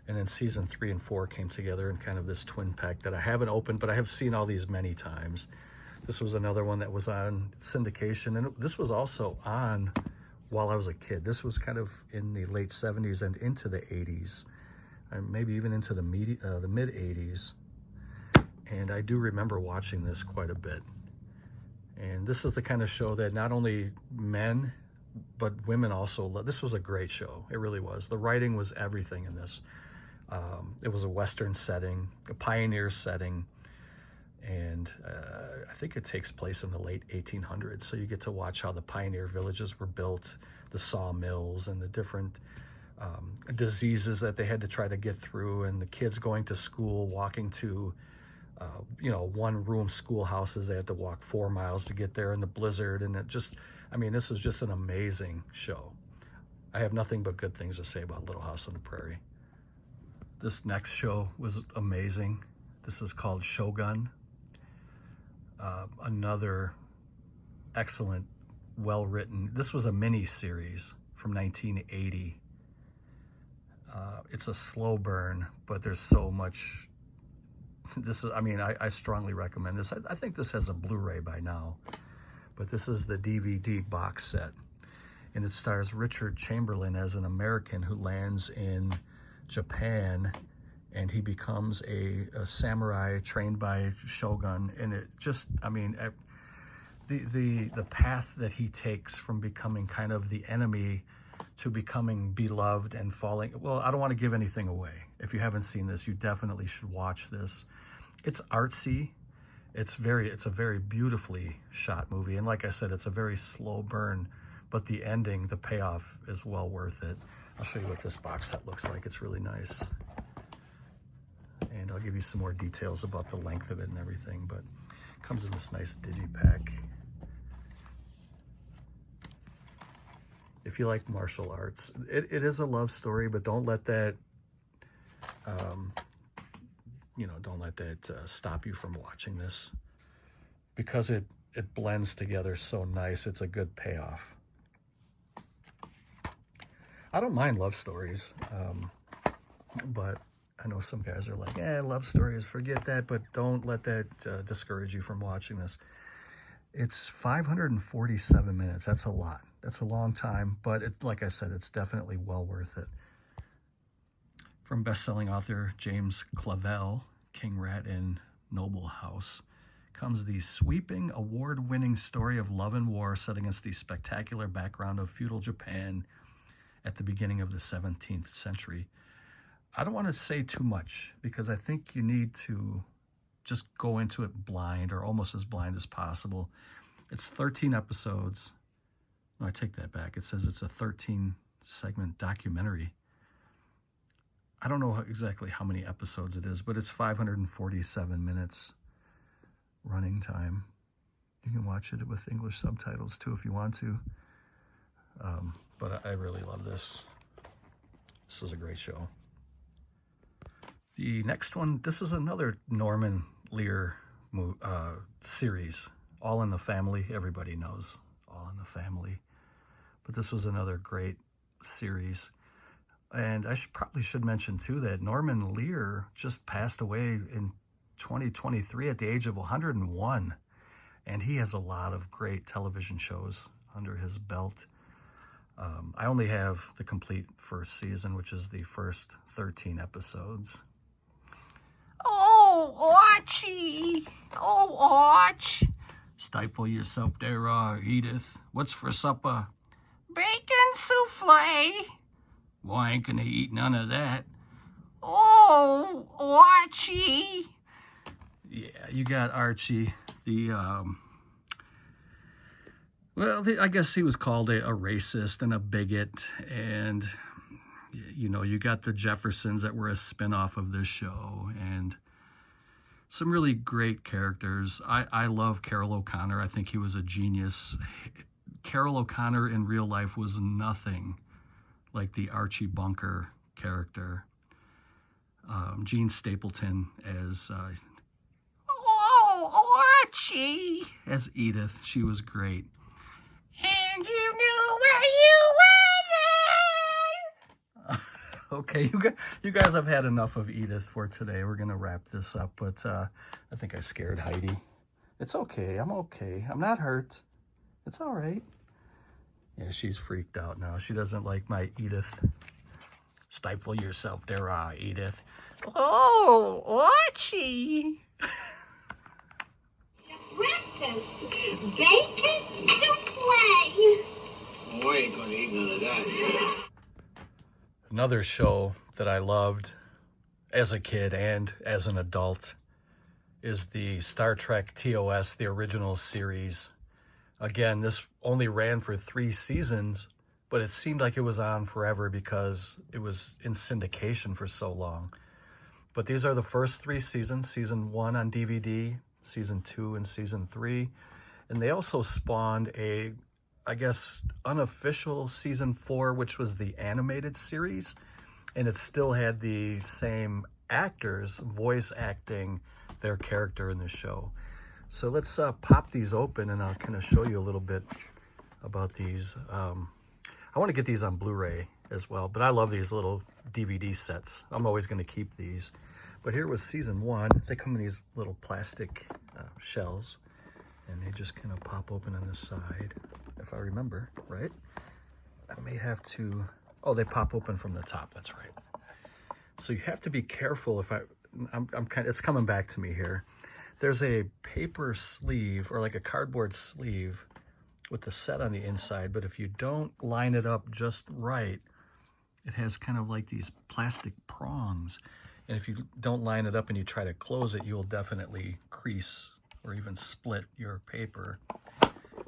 and then season 3 and 4 came together in kind of this twin pack that I haven't opened, but I have seen all these many times. This was another one that was on syndication, and this was also on while I was a kid. This was kind of in the late 70s and into the 80s, and maybe even into the mid-80s. And I do remember watching this quite a bit. And this is the kind of show that not only men but women also, this was a great show. It really was. The writing was everything in this. It was a Western setting, a pioneer setting, and I think it takes place in the late 1800s. So you get to watch how the pioneer villages were built, the sawmills, and the different diseases that they had to try to get through, and the kids going to school, walking to, one-room schoolhouses. They had to walk 4 miles to get there in the blizzard, and it just, this was just an amazing show. I have nothing but good things to say about Little House on the Prairie. This next show was amazing. This is called Shogun. Another excellent, well-written. This was a mini-series from 1980. It's a slow burn, but there's so much. This is, I strongly recommend this. I think this has a Blu-ray by now, but this is the DVD box set, and it stars Richard Chamberlain as an American who lands in Japan, and he becomes a samurai trained by Shogun. And it just, the path that he takes from becoming kind of the enemy to becoming beloved and falling. Well, I don't want to give anything away. If you haven't seen this, you definitely should watch this. It's artsy. It's a very beautifully shot movie. And like I said, it's a very slow burn, but the ending, the payoff is well worth it. I'll show you what this box set looks like. It's really nice. And I'll give you some more details about the length of it and everything, but it comes in this nice digipack. If you like martial arts, it is a love story, but don't let that, stop you from watching this, because it blends together so nice. It's a good payoff. I don't mind love stories, but I know some guys are like, love stories, forget that, but don't let that discourage you from watching this. It's 547 minutes. That's a lot. That's a long time, but like I said, it's definitely well worth it. From best-selling author James Clavell, King Rat and Noble House, comes the sweeping, award-winning story of love and war set against the spectacular background of feudal Japan at the beginning of the 17th century. I don't want to say too much, because I think you need to just go into it blind, or almost as blind as possible. It's 13 episodes. No, I take that back. It says it's a 13-segment documentary. I don't know exactly how many episodes it is, but it's 547 minutes running time. You can watch it with English subtitles too if you want to. But I really love this. This is a great show. The next one, this is another Norman Lear series. All in the Family. Everybody knows All in the Family. But this was another great series. And I probably should mention too that Norman Lear just passed away in 2023 at the age of 101. And he has a lot of great television shows under his belt. I only have the complete first season, which is the first 13 episodes. Oh, Archie! Oh, Arch! Stifle yourself there, Edith. What's for supper? Bacon souffle! Well, I ain't gonna eat none of that. Oh, Archie! Yeah, you got Archie. I guess he was called a racist and a bigot. And, you got the Jeffersons that were a spinoff of this show. And some really great characters. I love Carroll O'Connor. I think he was a genius. Carroll O'Connor in real life was nothing like the Archie Bunker character. Gene Stapleton as Archie! As Edith. She was great. And you knew where you were. Okay, you guys have had enough of Edith for today. We're going to wrap this up, but I think I scared Heidi. It's okay. I'm okay. I'm not hurt. It's all right. Yeah, she's freaked out now. She doesn't like my Edith. Stifle yourself there, Edith. Oh, Archie! Breakfast, bacon souffle. We ain't gonna eat none of that. Another show that I loved as a kid and as an adult is the Star Trek TOS, the original series. Again, this only ran for 3 seasons, but it seemed like it was on forever because it was in syndication for so long. But these are the first 3 seasons, season 1 on DVD, season 2 and season 3. And they also spawned a, I guess, unofficial season 4, which was the animated series. And it still had the same actors voice acting their character in the show. So let's pop these open and I'll kind of show you a little bit about these. I want to get these on Blu-ray as well, but I love these little DVD sets. I'm always going to keep these. But here was season 1. They come in these little plastic shells, and they just kind of pop open on the side, if I remember right. I may have to, oh, they pop open from the top, that's right. So you have to be careful. If I'm kind of, it's coming back to me here. There's a paper sleeve or like a cardboard sleeve with the set on the inside, but if you don't line it up just right, it has kind of like these plastic prongs. And if you don't line it up and you try to close it, you'll definitely crease or even split your paper.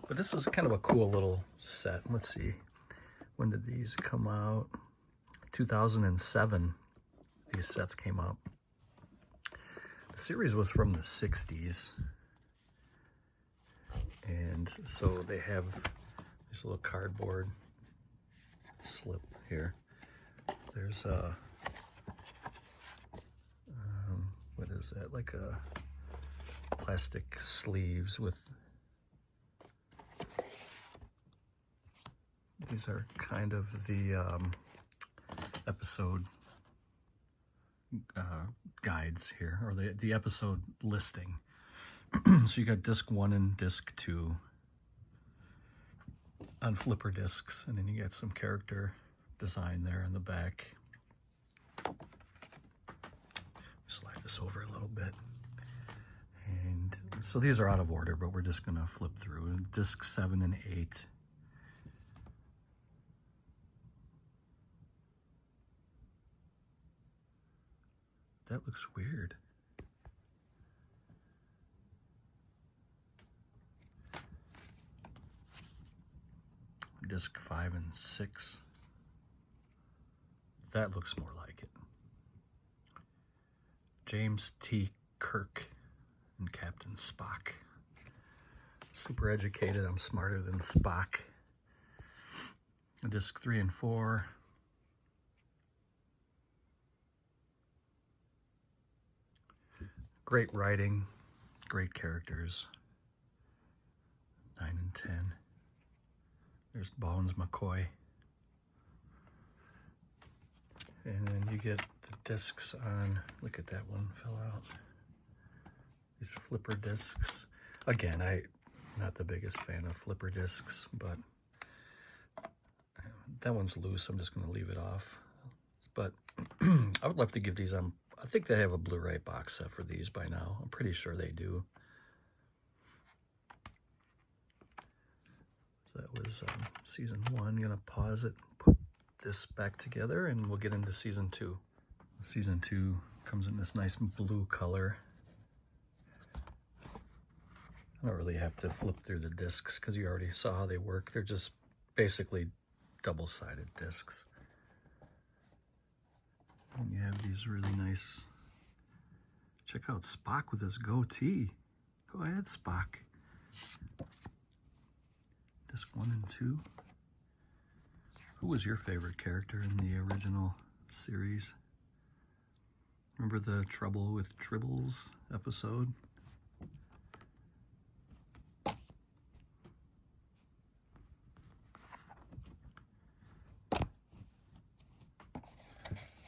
But this is kind of a cool little set. Let's see, when did these come out? 2007, these sets came out. The series was from the 60s. And so they have this little cardboard slip here. There's a, what is that? Like a plastic sleeves with, these are kind of the episode guides here, or the episode listing. So you got disc 1 and disc 2 on flipper discs, and then you got some character design there in the back. Slide this over a little bit. And so these are out of order, but we're just gonna flip through. Disc 7 and 8. That looks weird. Disc 5 and 6. That looks more like it. James T. Kirk and Captain Spock. Super educated, I'm smarter than Spock. Disc 3 and 4. Great writing, great characters. 9 and 10. There's Bones McCoy. And then you get the discs on, look at that one, fell out. These flipper discs. Again, I'm not the biggest fan of flipper discs, but that one's loose. I'm just gonna leave it off. But I would love to give these on, I think they have a Blu-ray box set for these by now. I'm pretty sure they do. That was season 1. I'm gonna pause it, put this back together, and we'll get into season 2. Season 2 comes in this nice blue color. I don't really have to flip through the discs because you already saw how they work. They're just basically double-sided discs. And you have these really nice, check out Spock with his goatee. Go ahead, Spock. Disc 1 and 2. Who was your favorite character in the original series? Remember the Trouble with Tribbles episode?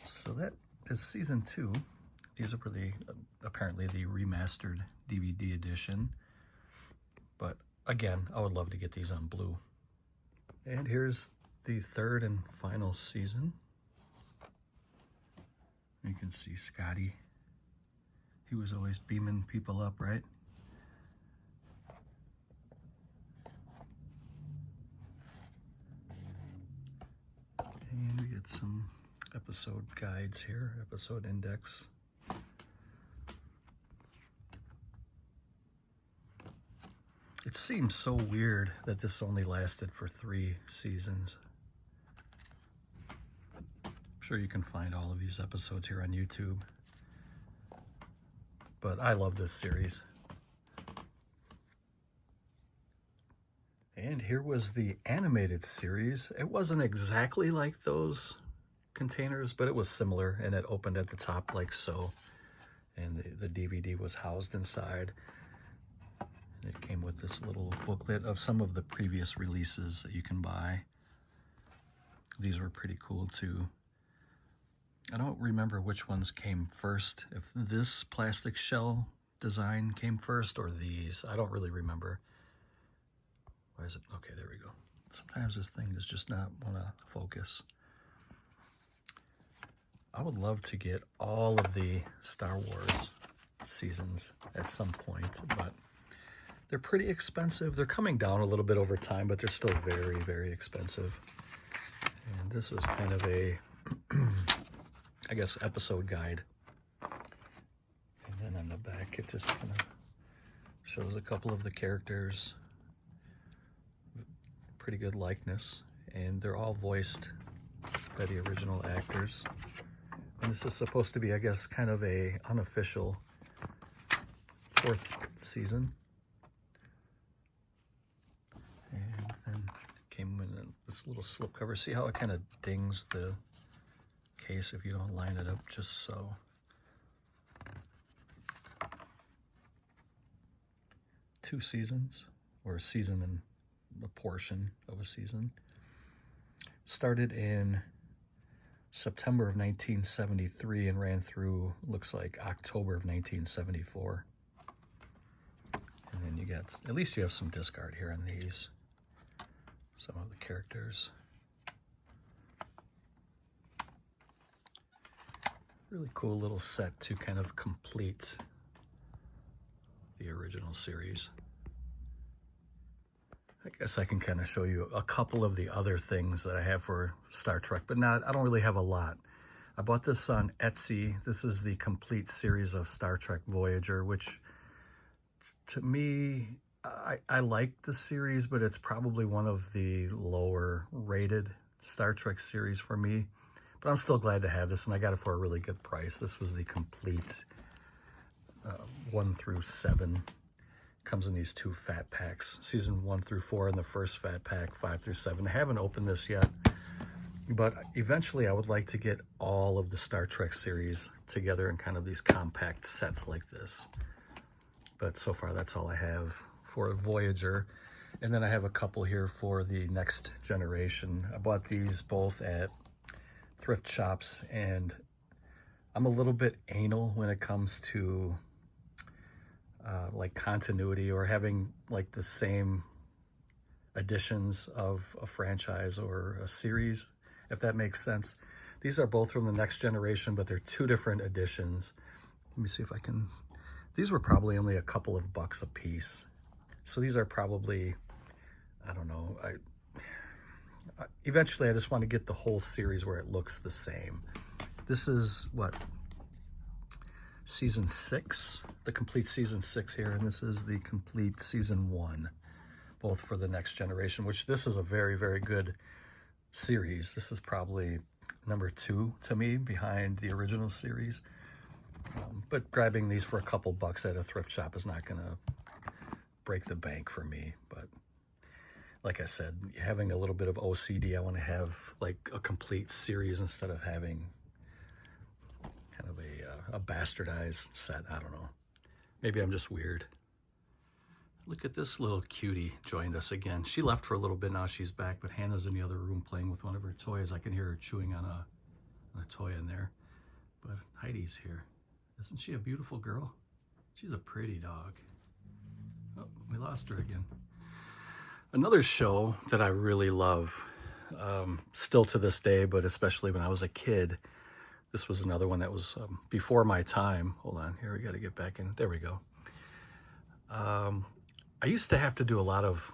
So that is season 2. These are for the, apparently the remastered DVD edition. But again, I would love to get these on blue. And here's the 3rd and final season. You can see Scotty. He was always beaming people up, right? And we get some episode guides here, episode index. It seems so weird that this only lasted for 3 seasons. I'm sure you can find all of these episodes here on YouTube. But I love this series. And here was the animated series. It wasn't exactly like those containers, but it was similar, and it opened at the top like so. And the DVD was housed inside. It came with this little booklet of some of the previous releases that you can buy. These were pretty cool too. I don't remember which ones came first, if this plastic shell design came first or these. I don't really remember. Why is it? Okay, there we go. Sometimes this thing does just not want to focus. I would love to get all of the Star Wars seasons at some point, but they're pretty expensive. They're coming down a little bit over time, but they're still very, very expensive. And this is kind of a, I guess, episode guide. And then on the back, it just kind of shows a couple of the characters. Pretty good likeness. And they're all voiced by the original actors. And this is supposed to be, I guess, kind of a unofficial 4th season. And then came in this little slipcover. See how it kind of dings the case if you don't line it up just so. Two seasons, or a season and a portion of a season. Started in September of 1973 and ran through, looks like, October of 1974. And then you got, at least you have some discard here on these. Some of the characters. Really cool little set to kind of complete the original series. I guess I can kind of show you a couple of the other things that I have for Star Trek, but I don't really have a lot. I bought this on Etsy. This is the complete series of Star Trek Voyager, which to me, I like the series, but it's probably one of the lower rated Star Trek series for me. But I'm still glad to have this, and I got it for a really good price. This was the complete 1 through 7. Comes in these 2 fat packs. Season 1 through 4 in the first fat pack, 5 through 7. I haven't opened this yet, but eventually I would like to get all of the Star Trek series together in kind of these compact sets like this. But so far that's all I have for Voyager. And then I have a couple here for the Next Generation. I bought these both at thrift shops, and I'm a little bit anal when it comes to like continuity or having like the same editions of a franchise or a series, if that makes sense. These are both from the Next Generation, but they're 2 different editions. Let me see if I can, these were probably only a couple of bucks a piece. So these are probably, I don't know, eventually I just want to get the whole series where it looks the same. This is what, season 6, the complete season 6 here, and this is the complete season 1, both for the Next Generation, which this is a very, very good series. This is probably number 2 to me behind the original series. But grabbing these for a couple bucks at a thrift shop is not gonna break the bank for me. But like I said, having a little bit of OCD, I want to have like a complete series instead of having kind of a bastardized set. I don't know. Maybe I'm just weird. Look at this little cutie joined us again. She left for a little bit, now she's back, but Hannah's in the other room playing with one of her toys. I can hear her chewing on a toy in there. But Heidi's here. Isn't she a beautiful girl? She's a pretty dog. Oh, we lost her again. Another show that I really love, still to this day, but especially when I was a kid, this was another one that was before my time. Hold on, here, we got to get back in. There we go. I used to have to do a lot of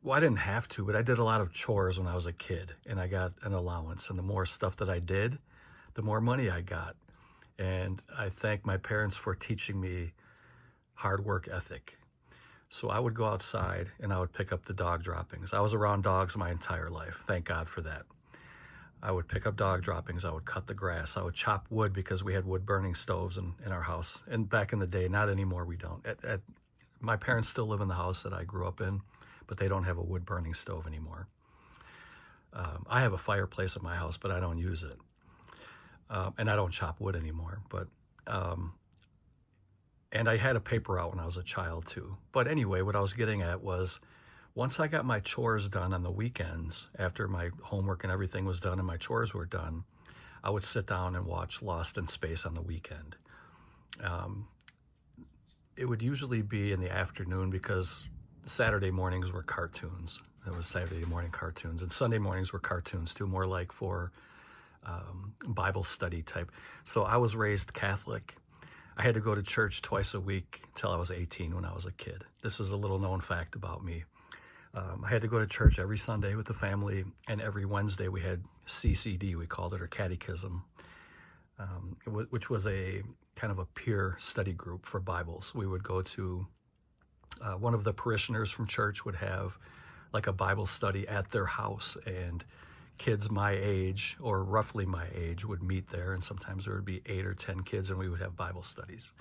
well, I didn't have to, but I did a lot of chores when I was a kid, and I got an allowance. And the more stuff that I did, the more money I got. And I thank my parents for teaching me hard work ethic. So I would go outside and I would pick up the dog droppings. I was around dogs my entire life. Thank God for that. I would pick up dog droppings. I would cut the grass. I would chop wood because we had wood burning stoves in our house. And back in the day, not anymore, we don't. My parents still live in the house that I grew up in, but they don't have a wood burning stove anymore. I have a fireplace at my house, but I don't use it. And I don't chop wood anymore. But and I had a paper route when I was a child too. But anyway, what I was getting at was, once I got my chores done on the weekends, after my homework and everything was done and my chores were done, I would sit down and watch Lost in Space on the weekend. It would usually be in the afternoon because Saturday mornings were cartoons. It was Saturday morning cartoons, and Sunday mornings were cartoons too, more like for Bible study type. So I was raised Catholic. I had to go to church twice a week till I was 18 when I was a kid. This is a little known fact about me. I had to go to church every Sunday with the family, and every Wednesday we had CCD, we called it, or catechism, which was a kind of a peer study group for Bibles. We would go to, one of the parishioners from church would have like a Bible study at their house, and kids my age, or roughly my age, would meet there, and sometimes there would be 8 or 10 kids, and we would have Bible studies.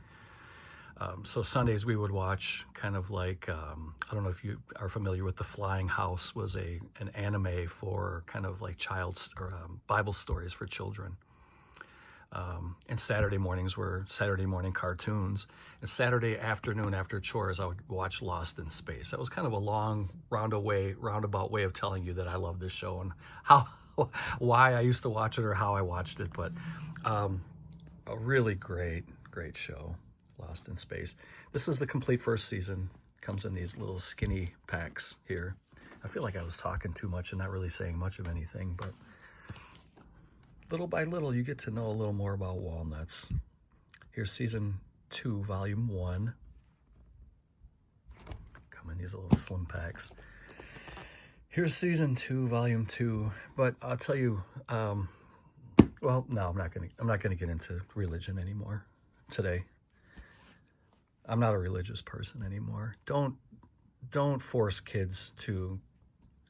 So Sundays we would watch kind of like, I don't know if you are familiar with The Flying House, was an anime for kind of like Bible stories for children. And Saturday mornings were Saturday morning cartoons. And Saturday afternoon after chores, I would watch Lost in Space. That was kind of a long roundabout way of telling you that I love this show and why I used to watch it or how I watched it. But a really great show, Lost in Space. This is the complete first season. Comes in these little skinny packs here. I feel like I was talking too much and not really saying much of anything, but little by little, you get to know a little more about Walnuts. Here's season 2, volume 1. Come in these little slim packs. Here's season 2, volume 2. But I'll tell you, well, no, I'm not gonna get into religion anymore today. I'm not a religious person anymore. Don't force kids to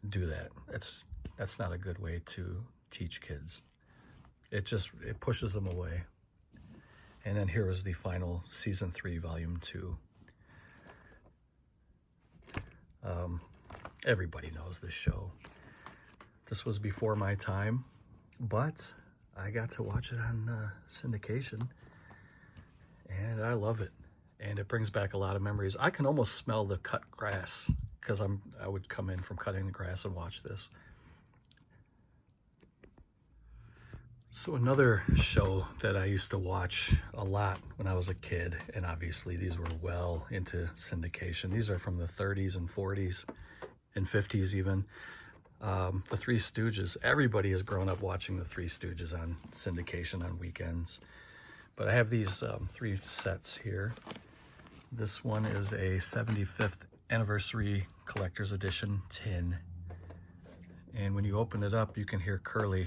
do that. That's not a good way to teach kids. It pushes them away. And then here was the final season 3, volume 2. Everybody knows this show. This was before my time, but I got to watch it on syndication, and I love it. And it brings back a lot of memories. I can almost smell the cut grass because I would come in from cutting the grass and watch this. So another show that I used to watch a lot when I was a kid, and obviously these were well into syndication. These are from the 30s and 40s and 50s even. The Three Stooges. Everybody has grown up watching the Three Stooges on syndication on weekends. But I have these 3 sets here. This one is a 75th anniversary collector's edition tin. And when you open it up, you can hear Curly.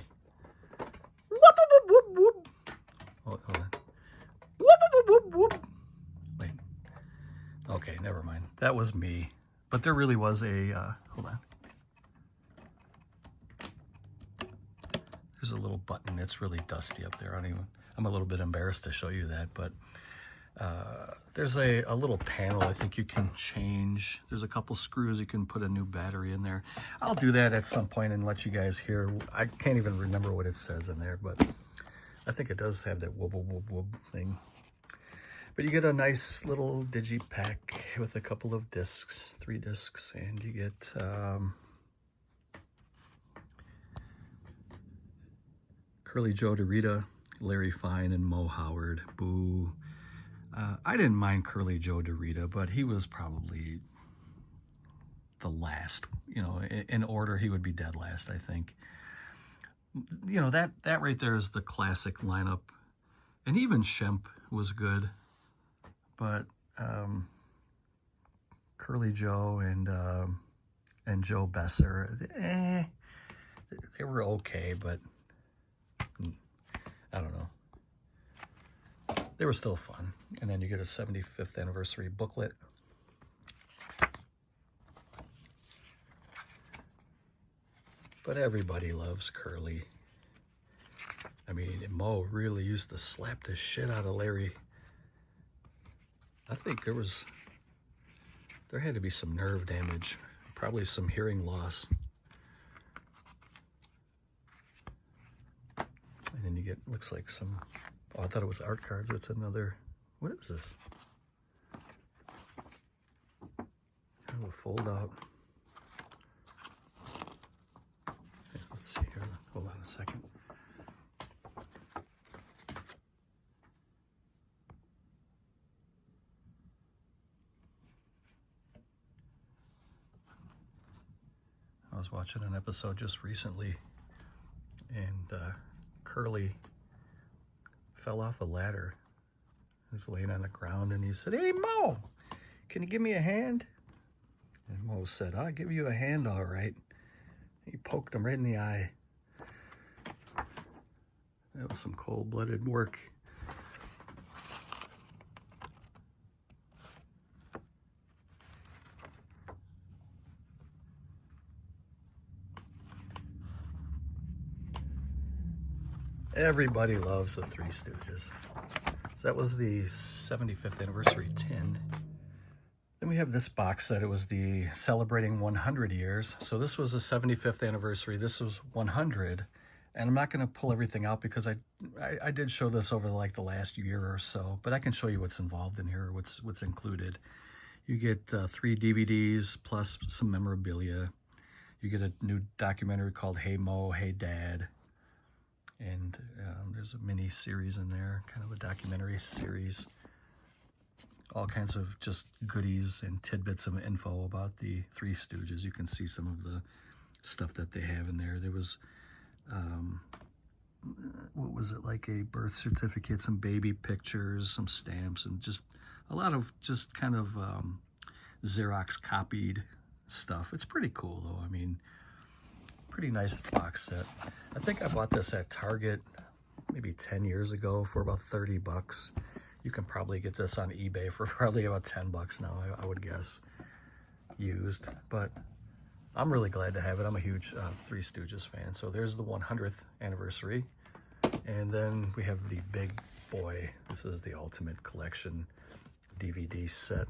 Hold on. Whoop, whoop, whoop, whoop. Wait. Okay, never mind. That was me. But there really was a, hold on. There's a little button. It's really dusty up there. I'm a little bit embarrassed to show you that, but there's a little panel I think you can change. There's a couple screws. You can put a new battery in there. I'll do that at some point and let you guys hear. I can't even remember what it says in there, but I think it does have that whoop, whoop, whoop thing. But you get a nice little digipack with a couple of discs, 3 discs, and you get Curly Joe DeRita, Larry Fine, and Mo Howard. Boo. I didn't mind Curly Joe DeRita, but he was probably the last. You know, in order, he would be dead last, I think. You know, that right there is the classic lineup. And even Shemp was good. But Curly Joe and and Joe Besser. They were okay, but I don't know. They were still fun. And then you get a 75th anniversary booklet. But everybody loves Curly. I mean, Mo really used to slap the shit out of Larry. I think there had to be some nerve damage, probably some hearing loss. And then you get, looks like some, oh, I thought it was art cards. It's another, what is this? Kind of a fold out. Okay, let's see here. Hold on a second. I was watching an episode just recently, and Curly fell off a ladder. He was laying on the ground, and he said, "Hey, Mo, can you give me a hand?" And Mo said, "I'll give you a hand, all right." He poked him right in the eye. That was some cold-blooded work. Everybody loves the Three Stooges. So that was the 75th anniversary tin. Then we have this box set. It was the celebrating 100 years. So this was the 75th anniversary. This was 100. And I'm not going to pull everything out because I did show this over like the last year or so. But I can show you what's involved in here, what's included. You get 3 DVDs plus some memorabilia. You get a new documentary called Hey Mo, Hey Dad. And there's a mini series in there, kind of a documentary series. All kinds of just goodies and tidbits of info about the Three Stooges. You can see some of the stuff that they have in there. There was, what was it, like a birth certificate, some baby pictures, some stamps, and just a lot of just kind of Xerox copied stuff. It's pretty cool though. I mean, pretty nice box set. I think I bought this at Target maybe 10 years ago for about 30 bucks. You can probably get this on eBay for probably about 10 bucks now, I would guess, used. But I'm really glad to have it. I'm a huge Three Stooges fan. So there's the 100th anniversary. And then we have the big boy. This is the Ultimate Collection DVD set.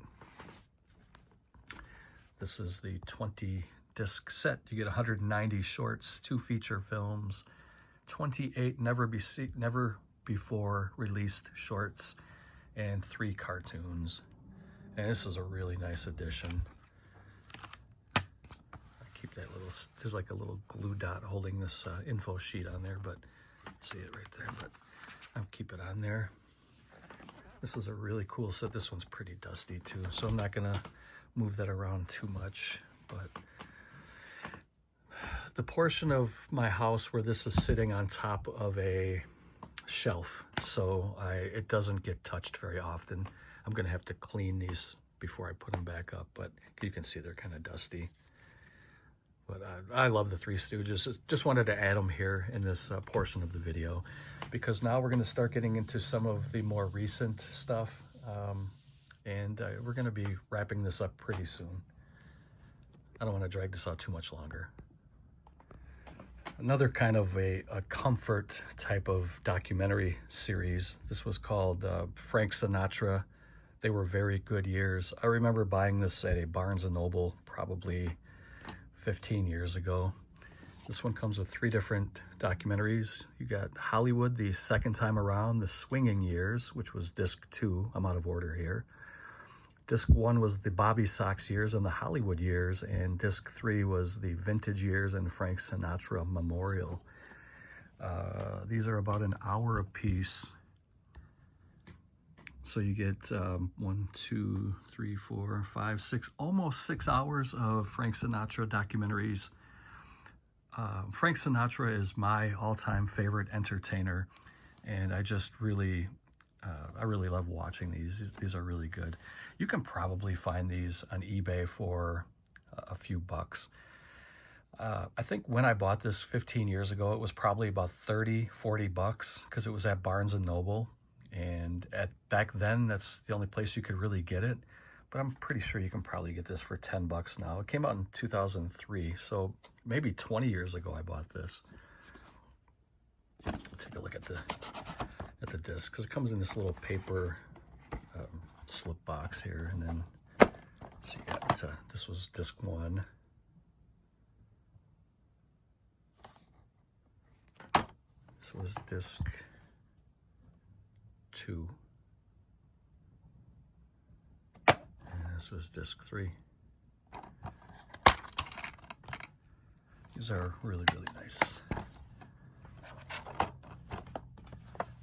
This is the 20 disc set. You get 190 shorts, 2 feature films, 28 never before released shorts, and 3 cartoons. And this is a really nice edition. I keep that little, there's like a little glue dot holding this info sheet on there, but see it right there, but I'll keep it on there. This is a really cool set. This one's pretty dusty too, so I'm not gonna move that around too much, but the portion of my house where this is sitting on top of a shelf, so it doesn't get touched very often. I'm gonna have to clean these before I put them back up, but you can see they're kind of dusty. But I love the Three Stooges. Just wanted to add them here in this portion of the video, because now we're gonna start getting into some of the more recent stuff, and we're gonna be wrapping this up pretty soon. I don't want to drag this out too much longer. Another kind of a comfort type of documentary series. This was called Frank Sinatra. They Were Very Good Years. I remember buying this at a Barnes & Noble probably 15 years ago. This one comes with 3 different documentaries. You got Hollywood, the second time around, the Swinging Years, which was disc 2. I'm out of order here. Disc 1 was the Bobby Sox years and the Hollywood years, and disc 3 was the Vintage Years and Frank Sinatra Memorial. These are about an hour apiece. So you get 1, 2, 3, 4, 5, 6, almost 6 hours of Frank Sinatra documentaries. Frank Sinatra is my all-time favorite entertainer, and I just really love watching these. These are really good. You can probably find these on eBay for a few bucks. I think when I bought this 15 years ago, it was probably about 30, 40 bucks because it was at Barnes and Noble. And back then, that's the only place you could really get it. But I'm pretty sure you can probably get this for 10 bucks now. It came out in 2003, so maybe 20 years ago I bought this. Take a look at the disc, because it comes in this little paper slip box here, and then so you got this was disc 1. This was disc 2. This was disc 3. These are really, really nice.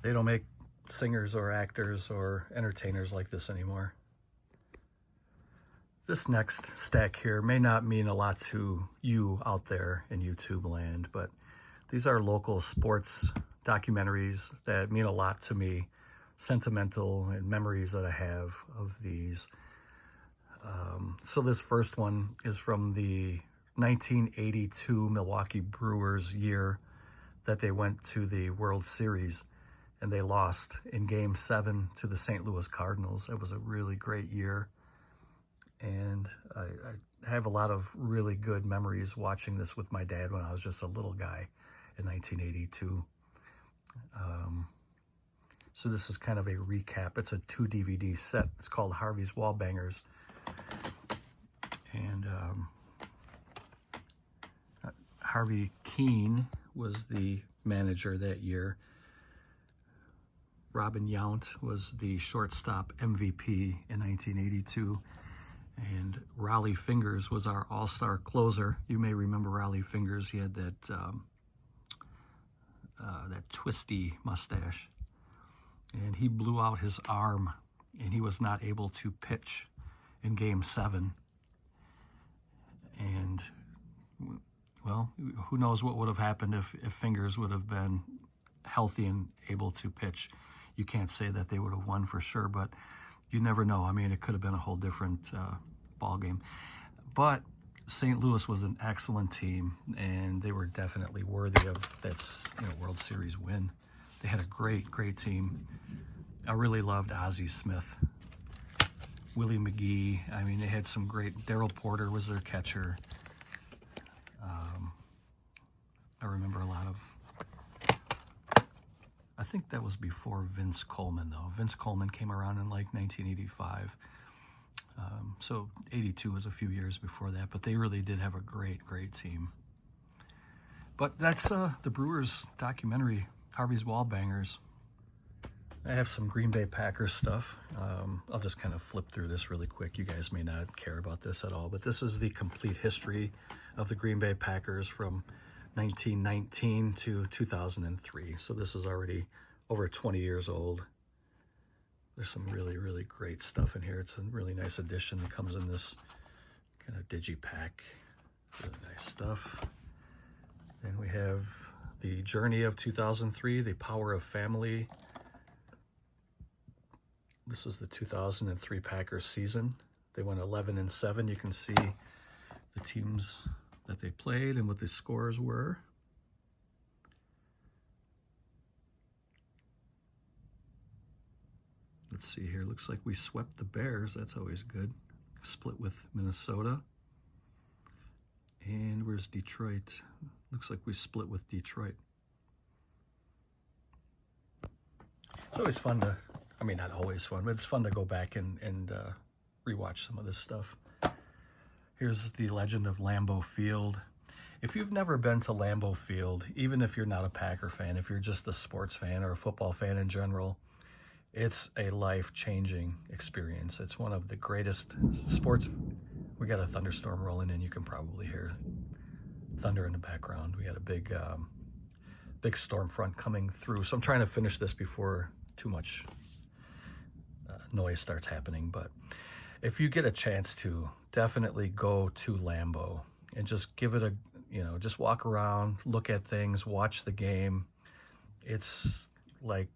They don't make singers or actors or entertainers like this anymore. This next stack here may not mean a lot to you out there in YouTube land, but these are local sports documentaries that mean a lot to me, sentimental and memories that I have of these. So this first one is from the 1982 Milwaukee Brewers year that they went to the World Series, and they lost in Game 7 to the St. Louis Cardinals. It was a really great year, and I have a lot of really good memories watching this with my dad when I was just a little guy in 1982. So this is kind of a recap. It's a 2 DVD set. It's called Harvey's Wallbangers. And Harvey Keene was the manager that year. Robin Yount was the shortstop MVP in 1982. And Raleigh Fingers was our all-star closer. You may remember Raleigh Fingers. He had that twisty mustache. And he blew out his arm, and he was not able to pitch in Game 7. And, well, who knows what would have happened if Fingers would have been healthy and able to pitch. You can't say that they would have won for sure, but you never know. I mean, it could have been a whole different ball game. But St. Louis was an excellent team, and they were definitely worthy of that World Series win. They had a great, great team. I really loved Ozzie Smith, Willie McGee. I mean, they had some great. Darryl Porter was their catcher. I remember a lot of. I think that was before Vince Coleman, though. Vince Coleman came around in like 1985. So 82 was a few years before that, but they really did have a great, great team. But that's the Brewers documentary, Harvey's Wallbangers. I have some Green Bay Packers stuff. I'll just kind of flip through this really quick. You guys may not care about this at all, but this is the complete history of the Green Bay Packers from 1919 to 2003. So this is already over 20 years old. There's some really, really great stuff in here. It's a really nice edition. It comes in this kind of digipack. Really nice stuff. Then we have the Journey of 2003, The Power of Family. This is the 2003 Packers season. They went 11-7. You can see the teams that they played and what the scores were. Let's see here. Looks like we swept the Bears. That's always good. Split with Minnesota. And where's Detroit? Looks like we split with Detroit. It's always fun to, I mean, not always fun, but it's fun to go back and rewatch some of this stuff. Here's the legend of Lambeau Field. If you've never been to Lambeau Field, even if you're not a Packer fan, if you're just a sports fan or a football fan in general, it's a life-changing experience. It's one of the greatest sports. We got a thunderstorm rolling in. You can probably hear thunder in the background. We had a big storm front coming through. So I'm trying to finish this before too much noise starts happening. But if you get a chance to, definitely go to Lambeau and just give it a, just walk around, look at things, watch the game. It's like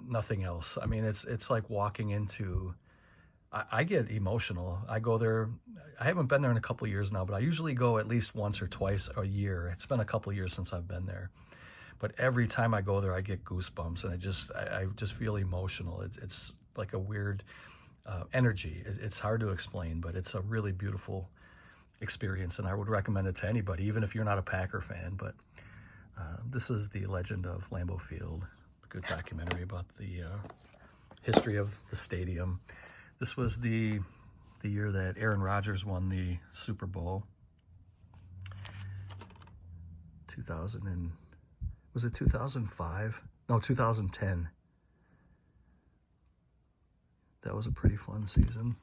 nothing else. I mean, it's like walking into I get emotional. I go there. I haven't been there in a couple of years now, but I usually go at least once or twice a year. It's been a couple of years since I've been there. But every time I go there, I get goosebumps, and I just feel emotional. It's like a weird energy. It's hard to explain, but it's a really beautiful experience, and I would recommend it to anybody, even if you're not a Packer fan. But this is The Legend of Lambeau Field, a good documentary about the history of the stadium. This was the year that Aaron Rodgers won the Super Bowl. 2005? No, 2010. That was a pretty fun season.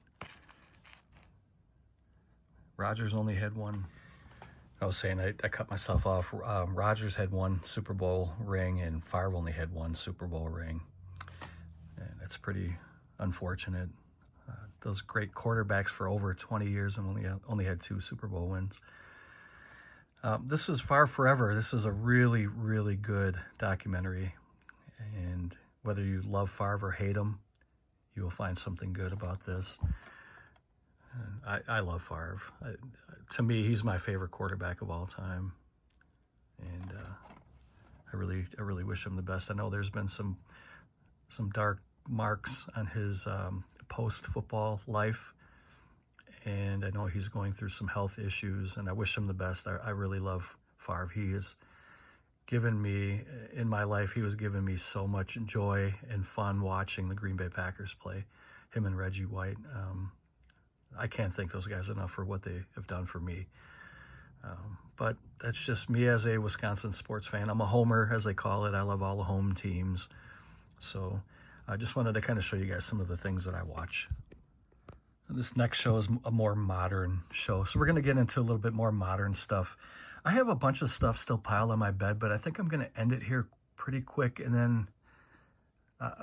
Rodgers only had one. I was saying I cut myself off. Rodgers had one Super Bowl ring, and Favre only had one Super Bowl ring. And that's pretty unfortunate. Those great quarterbacks for over 20 years and only had 2 Super Bowl wins. This is Favre Forever. This is a really, really good documentary. And whether you love Favre or hate him, you will find something good about this. I love Favre. To me, he's my favorite quarterback of all time. And I really wish him the best. I know there's been some dark marks on his post-football life, and I know he's going through some health issues, and I wish him the best. I really love Favre. He has given me, in my life, he was giving me so much joy and fun watching the Green Bay Packers play, him and Reggie White. I can't thank those guys enough for what they have done for me. But that's just me as a Wisconsin sports fan. I'm a homer, as they call it. I love all the home teams. So I just wanted to kind of show you guys some of the things that I watch. This next show is a more modern show. So we're going to get into a little bit more modern stuff. I have a bunch of stuff still piled on my bed, but I think I'm going to end it here pretty quick. And then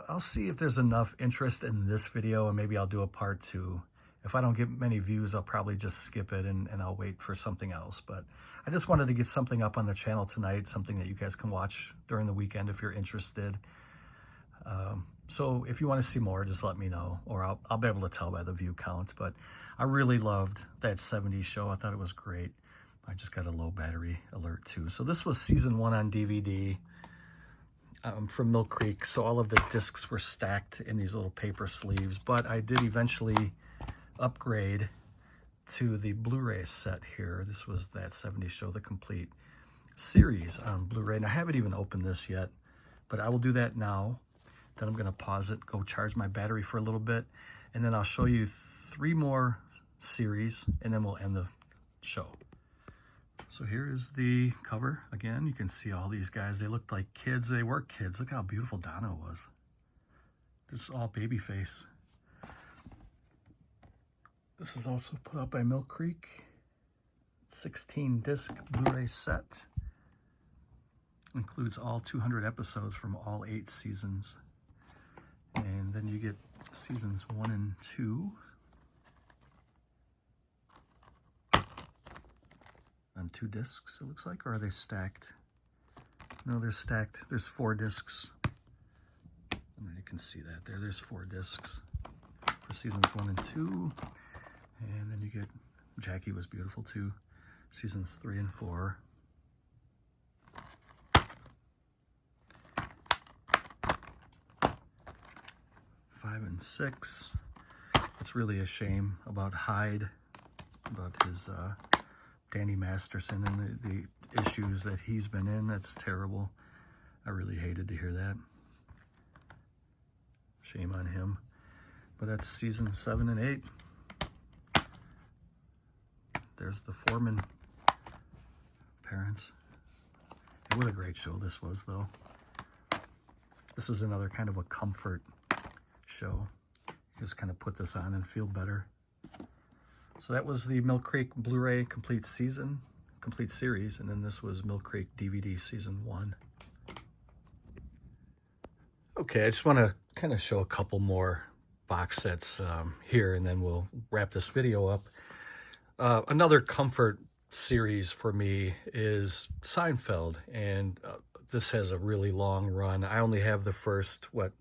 I'll see if there's enough interest in this video, and maybe I'll do a part 2. If I don't get many views, I'll probably just skip it and I'll wait for something else. But I just wanted to get something up on the channel tonight, something that you guys can watch during the weekend if you're interested. So if you want to see more, just let me know, or I'll be able to tell by the view count. But I really loved that 70s show. I thought it was great. I just got a low battery alert too. So this was season 1 on DVD from Mill Creek. So all of the discs were stacked in these little paper sleeves, but I did eventually upgrade to the Blu-ray set here. This was that 70s show, the complete series on Blu-ray. And I haven't even opened this yet, but I will do that now. Then I'm going to pause it, go charge my battery for a little bit, and then I'll show you 3 more series, and then we'll end the show. So here is the cover. Again, you can see all these guys. They looked like kids. They were kids. Look how beautiful Donna was. This is all baby face. This is also put out by Mill Creek. 16-disc Blu-ray set. Includes all 200 episodes from all 8 seasons. And then you get seasons 1 and 2 on 2 discs, it looks like. Or are they stacked? No, they're stacked. There's 4 discs. And you can see that there. There's 4 discs for seasons 1 and 2. And then you get Jackie Was Beautiful too, seasons 3 and 4. Five and 6. It's really a shame about Hyde, about his Danny Masterson and the issues that he's been in. That's terrible. I really hated to hear that. Shame on him. But that's season 7 and 8. There's the Foreman parents. And what a great show this was, though. This is another kind of a comfort show. Just kind of put this on and feel better. So that was the Mill Creek Blu-ray complete series, and then this was Mill Creek DVD season 1. Okay, I just want to kind of show a couple more box sets here, and then we'll wrap this video up. Another comfort series for me is Seinfeld, and this has a really long run. I only have the first, the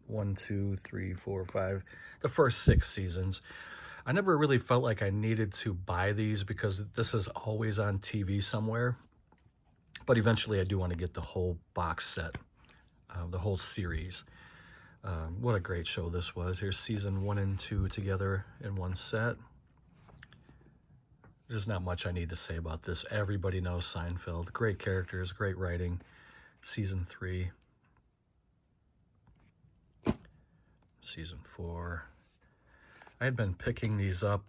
first 6 seasons. I never really felt like I needed to buy these because this is always on TV somewhere. But eventually I do want to get the whole box set, the whole series. What a great show this was. Here's season 1 and 2 together in one set. There's not much I need to say about this. Everybody knows Seinfeld. Great characters, great writing. Season 3. Season 4. I had been picking these up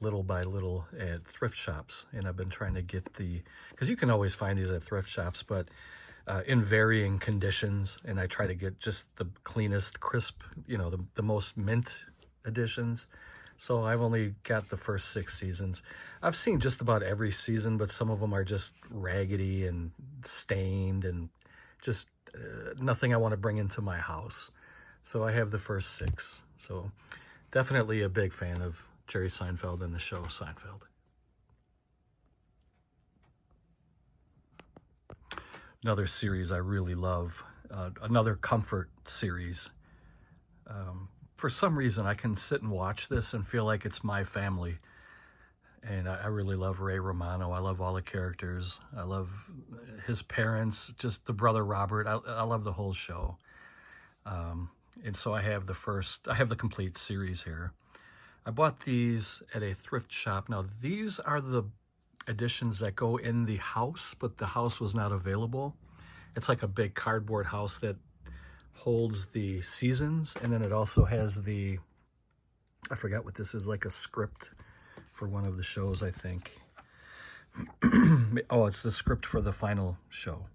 little by little at thrift shops, and I've been trying to get because you can always find these at thrift shops, but in varying conditions, and I try to get just the cleanest, crisp, the most mint editions. So I've only got the first 6 seasons. I've seen just about every season, but some of them are just raggedy and stained and just nothing I want to bring into my house. So I have the first 6. So definitely a big fan of Jerry Seinfeld and the show Seinfeld. Another series I really love, another comfort series. For some reason, I can sit and watch this and feel like it's my family. And I really love Ray Romano. I love all the characters. I love his parents, just the brother Robert. I love the whole show. And so I have the complete series here. I bought these at a thrift shop. Now, these are the editions that go in the house, but the house was not available. It's like a big cardboard house that holds the seasons, and then it also has I forgot what this is, like a script for one of the shows, I think. Oh, it's the script for the final show.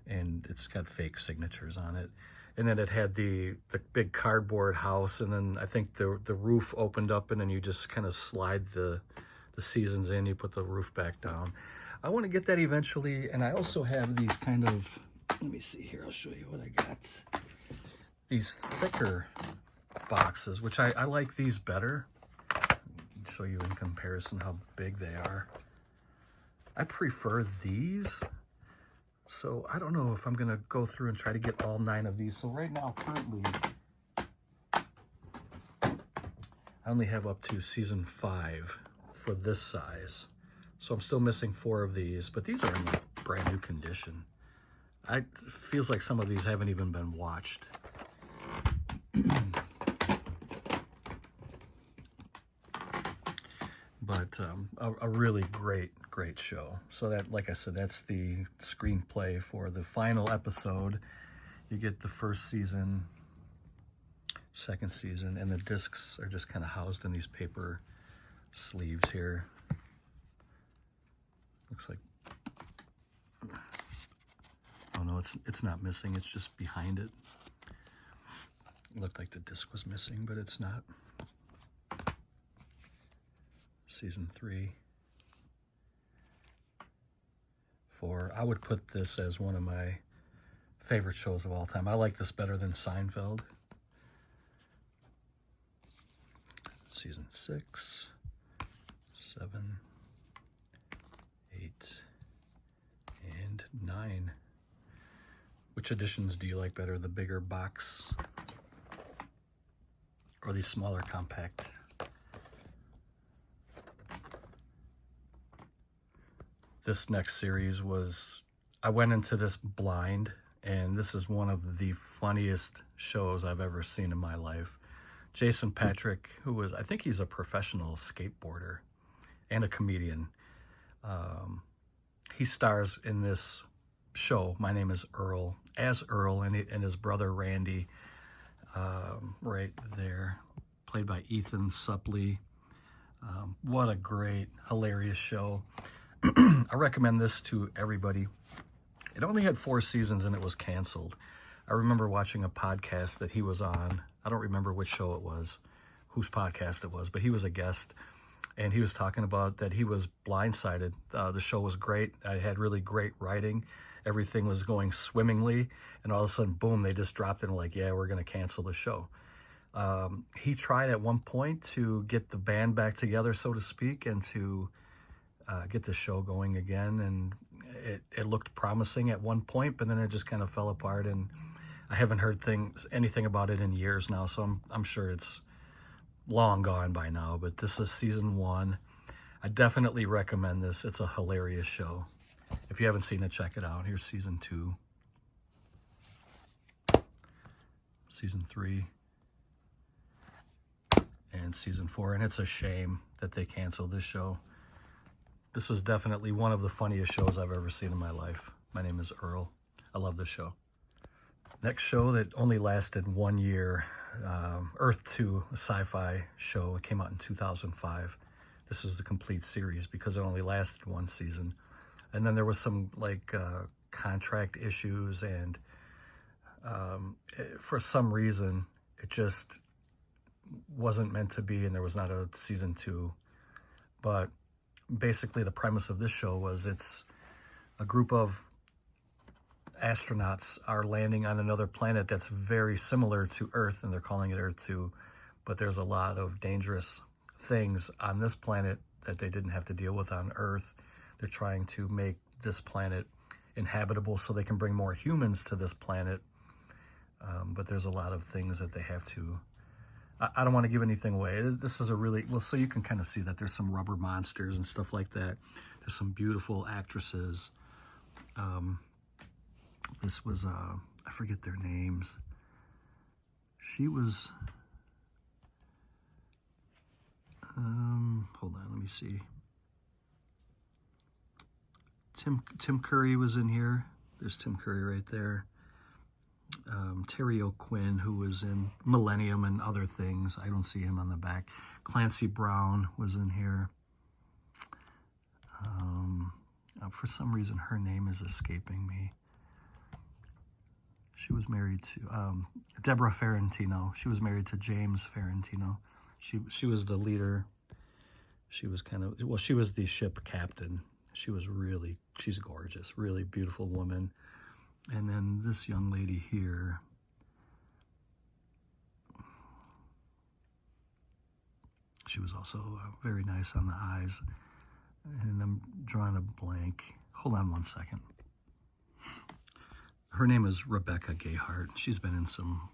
And it's got fake signatures on it. And then it had the big cardboard house, and then I think the roof opened up, and then you just kind of slide the seasons in, you put the roof back down. I want to get that eventually, and I also have these kind of, let me see here, I'll show you what I got. These thicker boxes, which I like these better. I'll show you in comparison how big they are. I prefer these. So I don't know if I'm going to go through and try to get all 9 of these. So right now, currently, I only have up to season 5 for this size. So I'm still missing 4 of these, but these are in brand new condition. It feels like some of these haven't even been watched. But a really great show. So that, like I said, that's the screenplay for the final episode. You get the first season, second season, and the discs are just kind of housed in these paper sleeves here. Looks like, oh no, it's not missing, it's just behind it. It looked like the disc was missing, but it's not. Season 3, 4. I would put this as one of my favorite shows of all time. I like this better than Seinfeld. Season 6, 7, 8, and 9. Which editions do you like better, the bigger box or these smaller compact? This next series I went into this blind, and this is one of the funniest shows I've ever seen in my life. Jason Patric, I think he's a professional skateboarder and a comedian. He stars in this show, My Name is Earl, as Earl, and his brother Randy, right there, played by Ethan Suplee. What a great, hilarious show. I recommend this to everybody. It only had 4 seasons and it was canceled. I remember watching a podcast that he was on. I don't remember which show it was, whose podcast it was, but he was a guest, and he was talking about that he was blindsided. The show was great. I had really great writing. Everything was going swimmingly, and all of a sudden, boom, they just dropped in like, yeah, we're going to cancel the show. He tried at one point to get the band back together, so to speak, and to get the show going again, and it looked promising at one point, but then it just kind of fell apart, and I haven't heard anything about it in years now, so I'm sure it's long gone by now. But this is season 1. I definitely recommend this. It's a hilarious show. If you haven't seen it, check it out. Here's season 2, season 3, and season 4. And it's a shame that they canceled this show. This is definitely one of the funniest shows I've ever seen in my life. My name is Earl. I love this show. Next show that only lasted 1 year, Earth 2, a sci-fi show. It came out in 2005. This is the complete series because it only lasted 1 season. And then there was some contract issues, and for some reason it just wasn't meant to be, and there was not a season 2. But basically the premise of this show was it's a group of astronauts are landing on another planet that's very similar to Earth, and they're calling it Earth 2, but there's a lot of dangerous things on this planet that they didn't have to deal with on Earth. They're trying to make this planet inhabitable so they can bring more humans to this planet, but there's a lot of things that they have to... I don't want to give anything away. This is a really... Well, so you can kind of see that there's some rubber monsters and stuff like that. There's some beautiful actresses. This was... I forget their names. She was... hold on, let me see. Tim Curry was in here. There's Tim Curry right there. Terry O'Quinn, who was in Millennium and other things. I don't see him on the back. Clancy Brown was in here. For some reason, her name is escaping me. She was married to Deborah Ferrantino. She was married to James Ferrantino. She was the leader. She was she was the ship captain. She's gorgeous, really beautiful woman. And then this young lady here, she was also very nice on the eyes. And I'm drawing a blank. Hold on one second. Her name is Rebecca Gayheart. She's been in some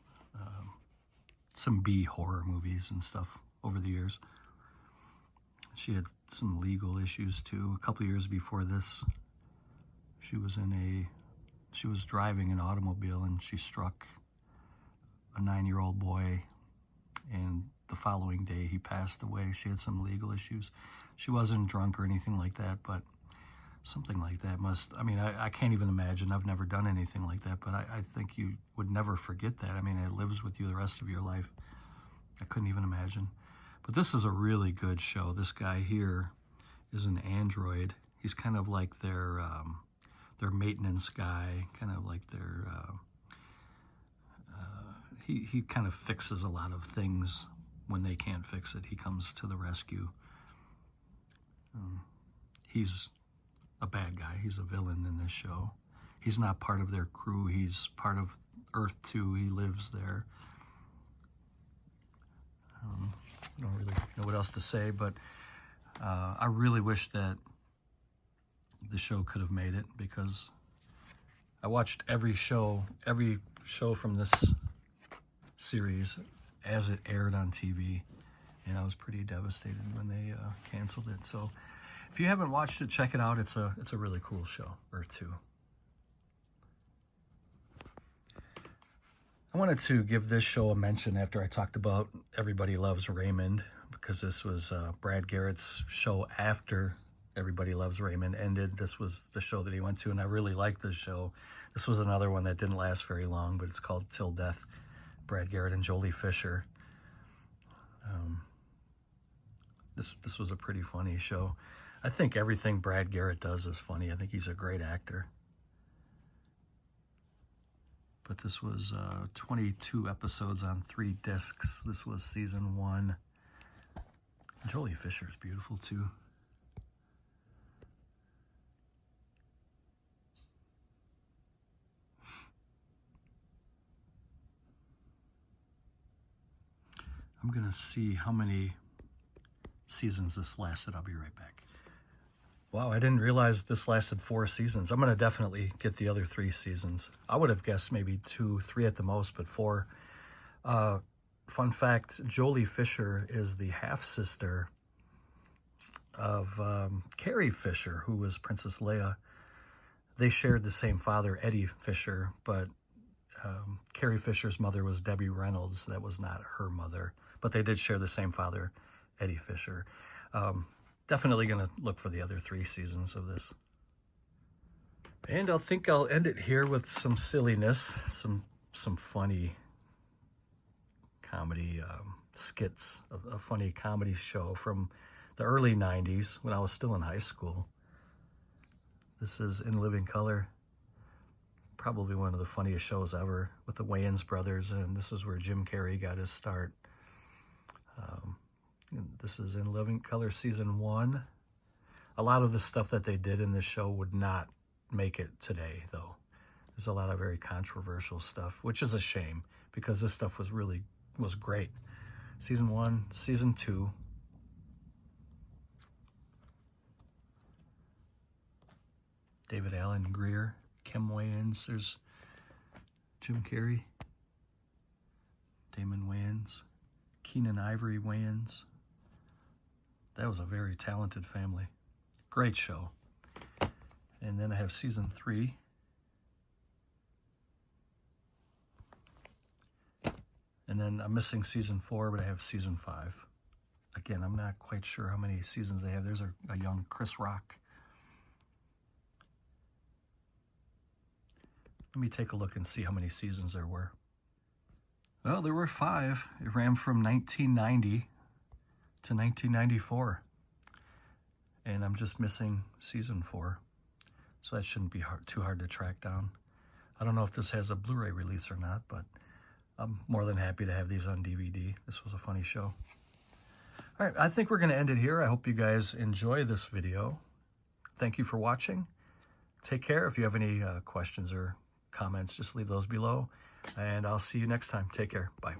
B horror movies and stuff over the years. She had some legal issues too. A couple of years before this, she was driving an automobile and she struck a 9-year-old boy, and the following day he passed away. She had some legal issues. She wasn't drunk or anything like that, but something like that I can't even imagine. I've never done anything like that, but I think you would never forget that. I mean, it lives with you the rest of your life. I couldn't even imagine. But this is a really good show. This guy here is an android. He's kind of like their maintenance guy, kind of like their... He kind of fixes a lot of things when they can't fix it. He comes to the rescue. He's a bad guy. He's a villain in this show. He's not part of their crew. He's part of Earth 2. He lives there. I don't really know what else to say, but I really wish that the show could have made it, because I watched every show from this series as it aired on TV, and I was pretty devastated when they canceled it. So if you haven't watched it, check it out. It's a really cool show, Earth 2. I wanted to give this show a mention after I talked about Everybody Loves Raymond, because this was Brad Garrett's show after Everybody Loves Raymond ended. This was the show that he went to, and I really liked this show. This was another one that didn't last very long, but it's called Till Death. Brad Garrett and Jolie Fisher. This was a pretty funny show. I think everything Brad Garrett does is funny. I think he's a great actor. But this was 22 episodes on 3 discs. This was season 1. Jolie Fisher is beautiful too. I'm gonna see how many seasons this lasted. I'll be right back. Wow, I didn't realize this lasted 4 seasons. I'm going to definitely get the other 3 seasons. I would have guessed maybe 2, 3 at the most, but 4. Fun fact, Jolie Fisher is the half-sister of Carrie Fisher, who was Princess Leia. They shared the same father, Eddie Fisher, but Carrie Fisher's mother was Debbie Reynolds. That was not her mother, but they did share the same father, Eddie Fisher. Definitely going to look for the other 3 seasons of this. And I think I'll end it here with some silliness, some funny comedy skits, a funny comedy show from the early 90s when I was still in high school. This is In Living Color. Probably one of the funniest shows ever with the Wayans brothers, and this is where Jim Carrey got his start. This is In Living Color Season 1. A lot of the stuff that they did in this show would not make it today, though. There's a lot of very controversial stuff, which is a shame because this stuff was great. Season 1, Season 2. David Allen Greer, Kim Wayans, there's Jim Carrey, Damon Wayans, Keenan Ivory Wayans. That was a very talented family. Great show. And then I have Season 3. And then I'm missing Season 4, but I have Season 5. Again, I'm not quite sure how many seasons they have. There's a young Chris Rock. Let me take a look and see how many seasons there were. Well, there were 5. It ran from 1990 to 1994. And I'm just missing Season 4. So that shouldn't be too hard to track down. I don't know if this has a Blu-ray release or not, but I'm more than happy to have these on DVD. This was a funny show. All right, I think we're going to end it here. I hope you guys enjoy this video. Thank you for watching. Take care. If you have any questions or comments, just leave those below. And I'll see you next time. Take care. Bye.